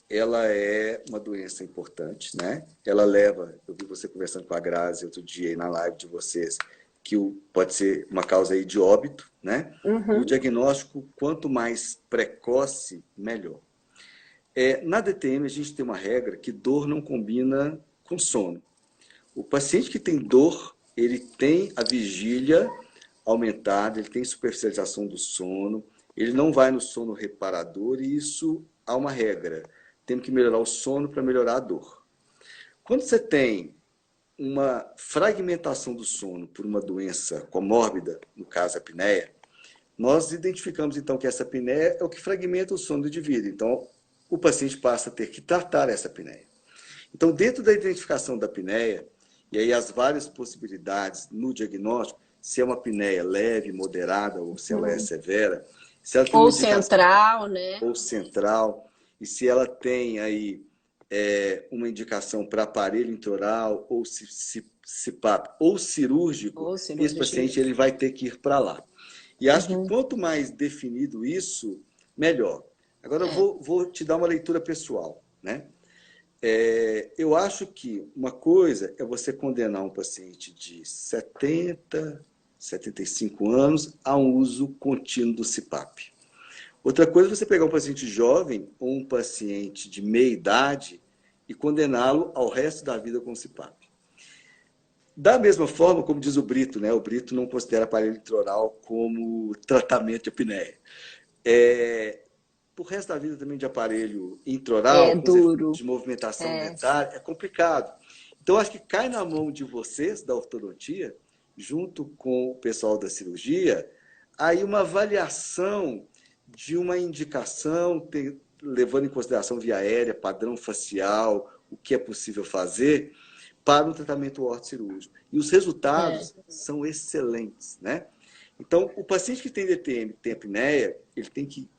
ela é uma doença importante, né? Ela leva, eu vi você conversando com a Grazi outro dia aí na live de vocês, que pode ser uma causa aí de óbito, né? E o Uhum. diagnóstico, quanto mais precoce, melhor. Na DTM, a gente tem uma regra que dor não combina com sono. O paciente que tem dor, ele tem a vigília aumentada, ele tem superficialização do sono, ele não vai no sono reparador e isso há uma regra. Temos que melhorar o sono para melhorar a dor. Quando você tem uma fragmentação do sono por uma doença comórbida, no caso a apneia, nós identificamos então que essa apneia é o que fragmenta o sono do indivíduo. Então, o paciente passa a ter que tratar essa apneia. Então, dentro da identificação da apneia, e aí as várias possibilidades no diagnóstico, se é uma apneia leve, moderada ou se ela é severa, se ela tem uma Ou indicação central, né? ou central, e se ela tem aí uma indicação para aparelho intraoral ou CPAP ou cirúrgico, Ou esse cirurgia. paciente ele vai ter que ir para lá. E acho que Uhum. quanto mais definido isso, melhor. Agora eu vou te dar uma leitura pessoal, né? Eu acho que uma coisa é você condenar um paciente de 70, 75 anos a um uso contínuo do CPAP. Outra coisa é você pegar um paciente jovem ou um paciente de meia idade e condená-lo ao resto da vida com o CPAP. Da mesma forma, como diz o Brito, né? O Brito não considera aparelho intraoral como tratamento de apneia. O resto da vida também de aparelho É intraoral, com os efeitos duro. de movimentação É. dentária, é complicado. Então, acho que cai na mão de vocês, da ortodontia, junto com o pessoal da cirurgia, aí uma avaliação de uma indicação, levando em consideração via aérea, padrão facial, o que é possível fazer para um tratamento ortocirúrgico. E os É. resultados são excelentes, né? Então, o paciente que tem DTM, tem apneia, ele tem que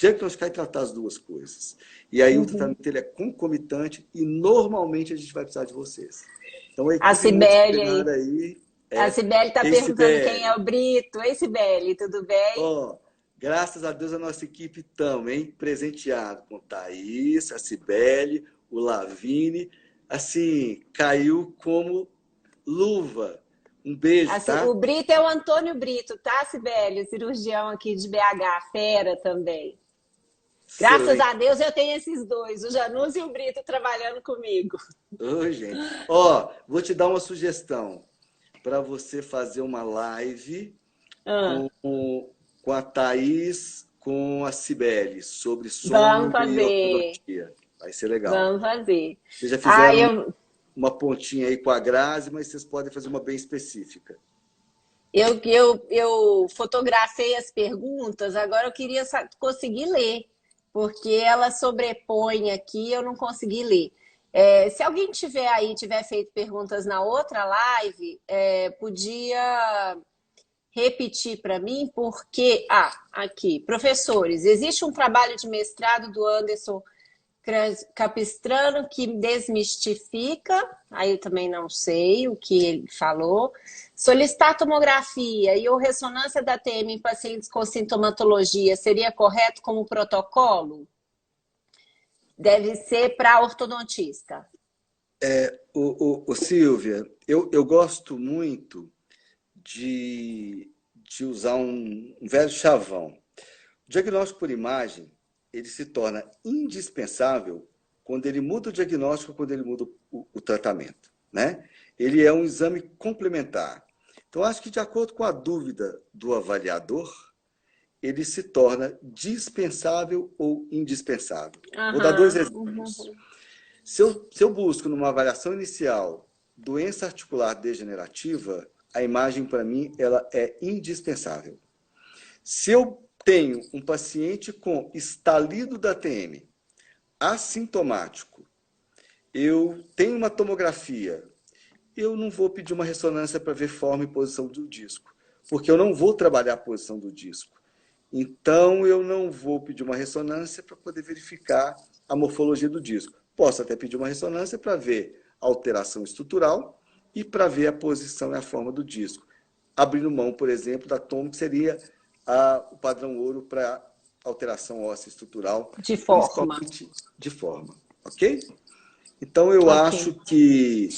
diagnosticar e tratar as duas coisas. E aí o Uhum. tratamento ele é concomitante e normalmente a gente vai precisar de vocês. Então a A equipe Cibele multidisciplinar aí A é Cibele está perguntando quem é Cibele. o Brito. Ei, Cibele, tudo bem? Ó, graças a Deus a nossa equipe também presenteado com Thaís, a Cibele, o Lavini, assim, caiu como luva. Um beijo, O tá? Brito é o Antônio Brito, tá, Cibele? Cirurgião aqui de BH, fera também. Graças a Excelente. Deus eu tenho esses dois, o Janus e o Brito trabalhando comigo. Ô, gente. Ó, vou te dar uma sugestão para você fazer uma live Ah, com, com a Thaís, com a Cibele, sobre vamos sono e fazer, ortodontia. Vai ser legal. vamos fazer. Vocês já Ah, fizeram eu, uma pontinha aí com a Grazi, mas vocês podem fazer uma bem específica. eu fotografei as perguntas, agora eu queria conseguir ler, porque ela sobrepõe aqui, eu não consegui ler. Se alguém tiver aí, tiver feito perguntas na outra live, podia repetir para mim, porque. Ah, aqui, professores, existe um trabalho de mestrado do Anderson Capistrano que desmistifica, aí eu também não sei o que ele falou. Solicitar tomografia e ou ressonância da TM em pacientes com sintomatologia seria correto como protocolo? Deve ser para ortodontista. Silvia, eu gosto muito de usar um velho chavão. O diagnóstico por imagem, ele se torna indispensável quando ele muda o diagnóstico, quando ele muda o tratamento, né? Ele é um exame complementar. Então, acho que de acordo com a dúvida do avaliador, ele se torna dispensável ou indispensável. Vou dar dois Aham. exemplos. Se eu busco numa avaliação inicial doença articular degenerativa, a imagem para mim ela é indispensável. Se eu tenho um paciente com estalido da TM assintomático, eu tenho uma tomografia, eu não vou pedir uma ressonância para ver forma e posição do disco, porque eu não vou trabalhar a posição do disco. Então, eu não vou pedir uma ressonância para poder verificar a morfologia do disco. Posso até pedir uma ressonância para ver a alteração estrutural e para ver a posição e a forma do disco. Abrindo mão, por exemplo, da tomo, que seria o padrão ouro para alteração óssea estrutural, De forma. principalmente de forma. Ok? Então, eu Ok. acho que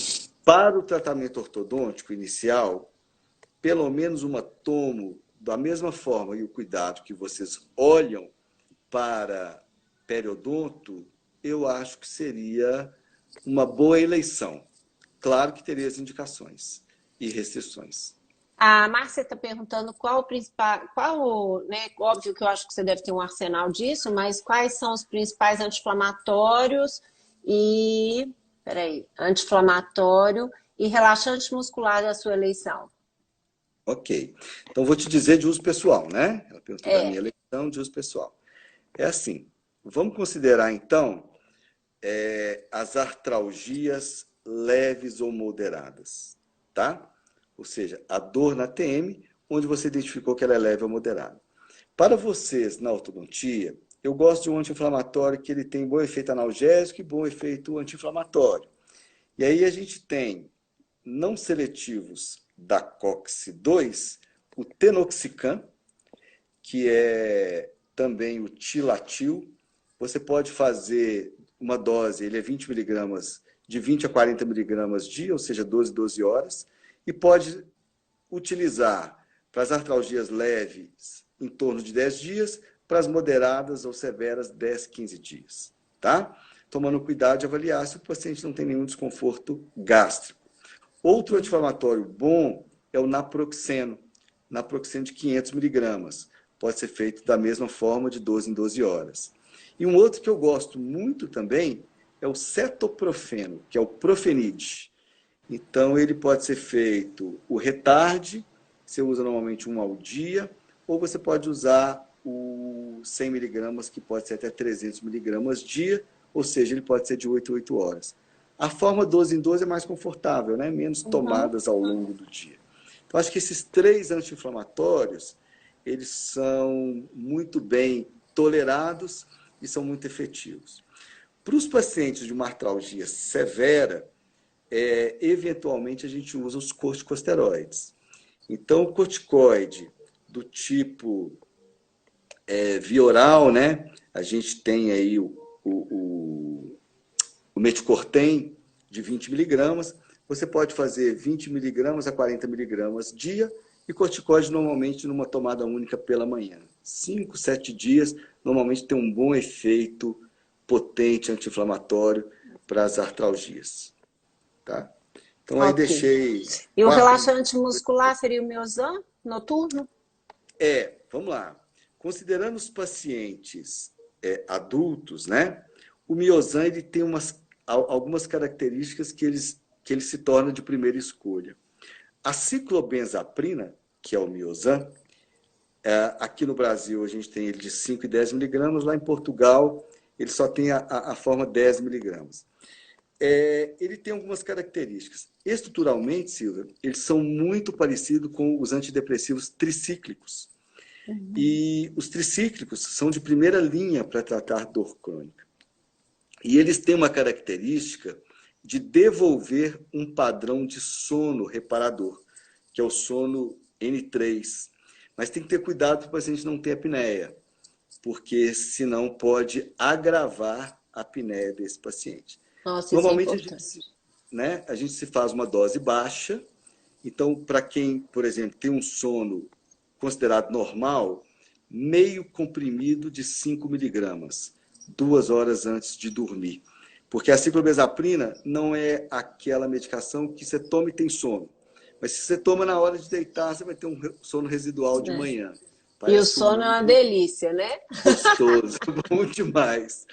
para o tratamento ortodôntico inicial, pelo menos uma tomo, da mesma forma e o cuidado que vocês olham para periodonto, eu acho que seria uma boa eleição. Claro que teria as indicações e restrições. A Márcia está perguntando qual o principal, né? Óbvio que eu acho que você deve ter um arsenal disso, mas quais são os principais anti-inflamatórios e, peraí, anti-inflamatório e relaxante muscular da sua eleição? Ok. Então, vou te dizer de uso pessoal, né? Ela perguntou da minha É, eleição de uso pessoal. É assim, vamos considerar, então, as artralgias leves ou moderadas, tá? Ou seja, a dor na TM, onde você identificou que ela é leve ou moderada. Para vocês, na ortodontia, eu gosto de um anti-inflamatório que ele tem bom efeito analgésico e bom efeito anti-inflamatório. E aí a gente tem não seletivos da COX-2, o tenoxicam, que é também o tilatil. Você pode fazer uma dose, ele é 20 miligramas, de 20 a 40 miligramas dia, ou seja, 12 horas, e pode utilizar para as artralgias leves em torno de 10 dias, para as moderadas ou severas 10, 15 dias, tá? Tomando cuidado de avaliar se o paciente não tem nenhum desconforto gástrico. Outro anti-inflamatório bom é o naproxeno, naproxeno de 500 miligramas. Pode ser feito da mesma forma, de 12 em 12 horas. E um outro que eu gosto muito também é o cetoprofeno, que é o Profenid. Então, ele pode ser feito o retarde, você usa normalmente um ao dia, ou você pode usar o 100 miligramas, que pode ser até 300 miligramas dia, ou seja, ele pode ser de 8 a 8 horas. A forma 12 em 12 é mais confortável, né? Menos uhum. tomadas ao longo do dia. Então, acho que esses três anti-inflamatórios, eles são muito bem tolerados e são muito efetivos. Para os pacientes de uma artralgia severa, eventualmente a gente usa os corticosteroides. Então, o corticoide do tipo via oral, né? A gente tem aí o Meticortem de 20 miligramas. Você pode fazer 20 miligramas a 40 miligramas dia e corticoide normalmente numa tomada única pela manhã. 5, 7 dias, normalmente tem um bom efeito potente anti-inflamatório para as artralgias. Tá? Então, aí deixei... E o relaxante muscular seria o Miozan noturno? Vamos lá. Considerando os pacientes adultos, né? O Miozan ele tem algumas características que ele se torna de primeira escolha. A ciclobenzaprina, que é o Miozan, aqui no Brasil a gente tem ele de 5 e 10 miligramas, lá em Portugal ele só tem a forma 10 miligramas. Ele tem algumas características. Estruturalmente, Silvia, eles são muito parecidos com os antidepressivos tricíclicos. Uhum. E os tricíclicos são de primeira linha para tratar dor crônica. E eles têm uma característica de devolver um padrão de sono reparador, que é o sono N3. Mas tem que ter cuidado para o paciente não ter apneia, porque senão pode agravar a apneia desse paciente. Nossa, normalmente isso a gente se faz uma dose baixa. Então, para quem, por exemplo, tem um sono considerado normal, meio comprimido de 5 miligramas, 2 horas antes de dormir. Porque a ciclobenzaprina não é aquela medicação que você toma e tem sono. Mas se você toma na hora de deitar, você vai ter um sono residual de manhã. E o sono é uma delícia, né? Gostoso, bom demais.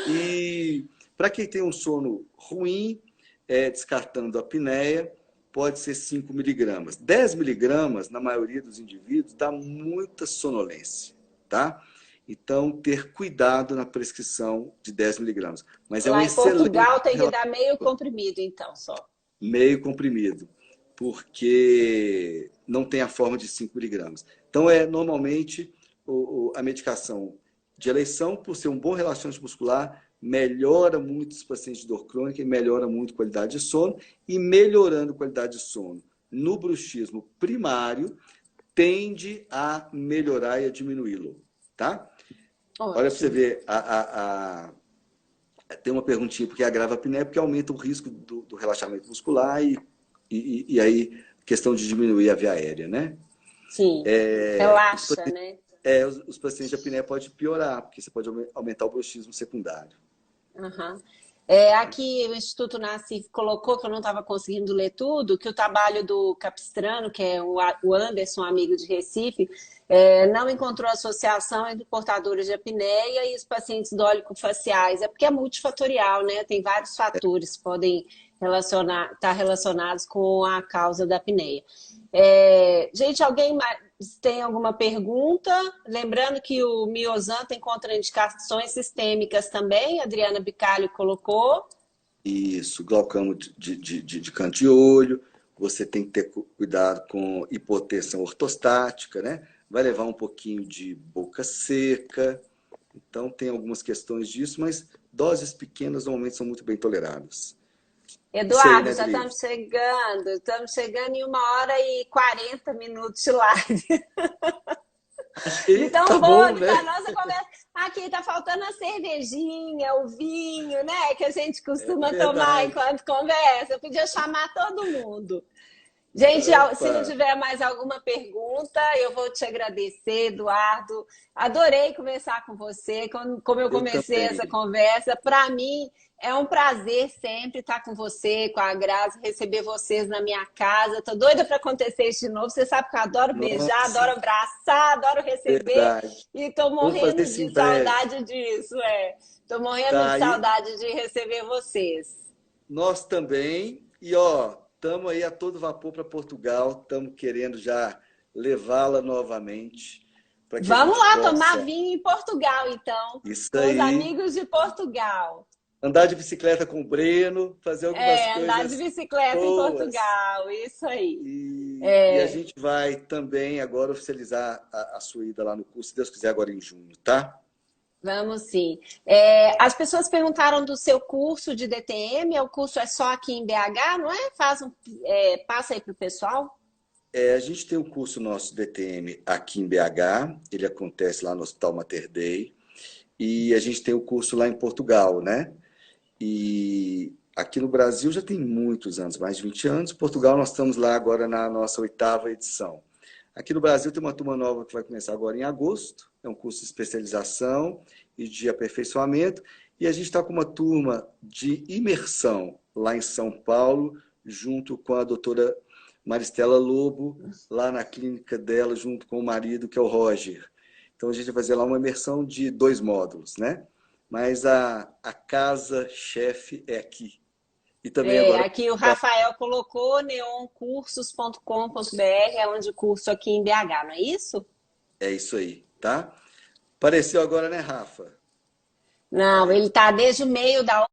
E para quem tem um sono ruim, descartando a apneia, pode ser 5 miligramas. 10 miligramas, na maioria dos indivíduos, dá muita sonolência, tá? Então, ter cuidado na prescrição de 10 miligramas. Mas lá em Portugal tem que dar meio comprimido, então, só. Meio comprimido, porque não tem a forma de 5 miligramas. Então, normalmente, a medicação de eleição, por ser um bom relaxante muscular, melhora muito os pacientes de dor crônica e melhora muito a qualidade de sono. E melhorando a qualidade de sono no bruxismo primário, tende a melhorar e a diminuí-lo, tá? Ótimo. Olha para você ver, tem uma perguntinha, porque agrava a apneia, porque aumenta o risco do relaxamento muscular e aí questão de diminuir a via aérea, né? Sim, relaxa, né? Os pacientes de apneia podem piorar, porque você pode aumentar o bruxismo secundário. Uhum. Aqui o Instituto Nassif colocou, que eu não estava conseguindo ler tudo, que o trabalho do Capistrano, que é o Anderson, amigo de Recife, não encontrou associação entre portadores de apneia e os pacientes dólico-faciais. É porque é multifatorial, né? Tem vários fatores que podem estar relacionados com a causa da apneia. Gente, alguém tem alguma pergunta? Lembrando que o Miozan tem contraindicações sistêmicas também, a Adriana Bicalho colocou. Isso, glaucoma de canto de olho, você tem que ter cuidado com hipotensão ortostática, né? Vai levar um pouquinho de boca seca, então tem algumas questões disso, mas doses pequenas normalmente são muito bem toleradas. Eduardo, já estamos chegando em 1h40 de live. Então, tá bom, né? A nossa conversa. Aqui tá faltando a cervejinha, o vinho, né? Que a gente costuma tomar enquanto conversa. Eu podia chamar todo mundo. Gente, se não tiver mais alguma pergunta, eu vou te agradecer, Eduardo. Adorei conversar com você. Como eu comecei essa conversa, para mim é um prazer sempre estar com você, com a Grazi, receber vocês na minha casa. Tô doida para acontecer isso de novo. Você sabe que eu adoro beijar, adoro abraçar, adoro receber. Verdade. E tô morrendo de saudade disso. Tô morrendo de saudade de receber vocês. Nós também. E estamos aí a todo vapor para Portugal. Estamos querendo já levá-la novamente. Vamos lá tomar vinho em Portugal, então. Isso com aí. Os amigos de Portugal. Andar de bicicleta com o Breno, fazer algumas coisas. Andar de bicicleta boas. Em Portugal, isso aí. E a gente vai também agora oficializar a sua ida lá no curso, se Deus quiser, agora em junho, tá? Vamos sim. As pessoas perguntaram do seu curso de DTM, o curso é só aqui em BH, não é? Passa aí para o pessoal. A gente tem o curso nosso DTM aqui em BH, ele acontece lá no Hospital Mater Dei, e a gente tem o curso lá em Portugal, né? E aqui no Brasil já tem muitos anos, mais de 20 anos. Portugal, nós estamos lá agora na nossa 8ª edição. Aqui no Brasil tem uma turma nova que vai começar agora em agosto. É um curso de especialização e de aperfeiçoamento. E a gente está com uma turma de imersão lá em São Paulo, junto com a doutora Maristela Lobo, lá na clínica dela, junto com o marido, que é o Roger. Então a gente vai fazer lá uma imersão de 2 módulos, né? Mas a casa-chefe é aqui. E também agora. Aqui o Rafael colocou neoncursos.com.br, é onde o curso aqui em BH, não é isso? É isso aí, tá? Apareceu agora, né, Rafa? Não, ele está desde o meio da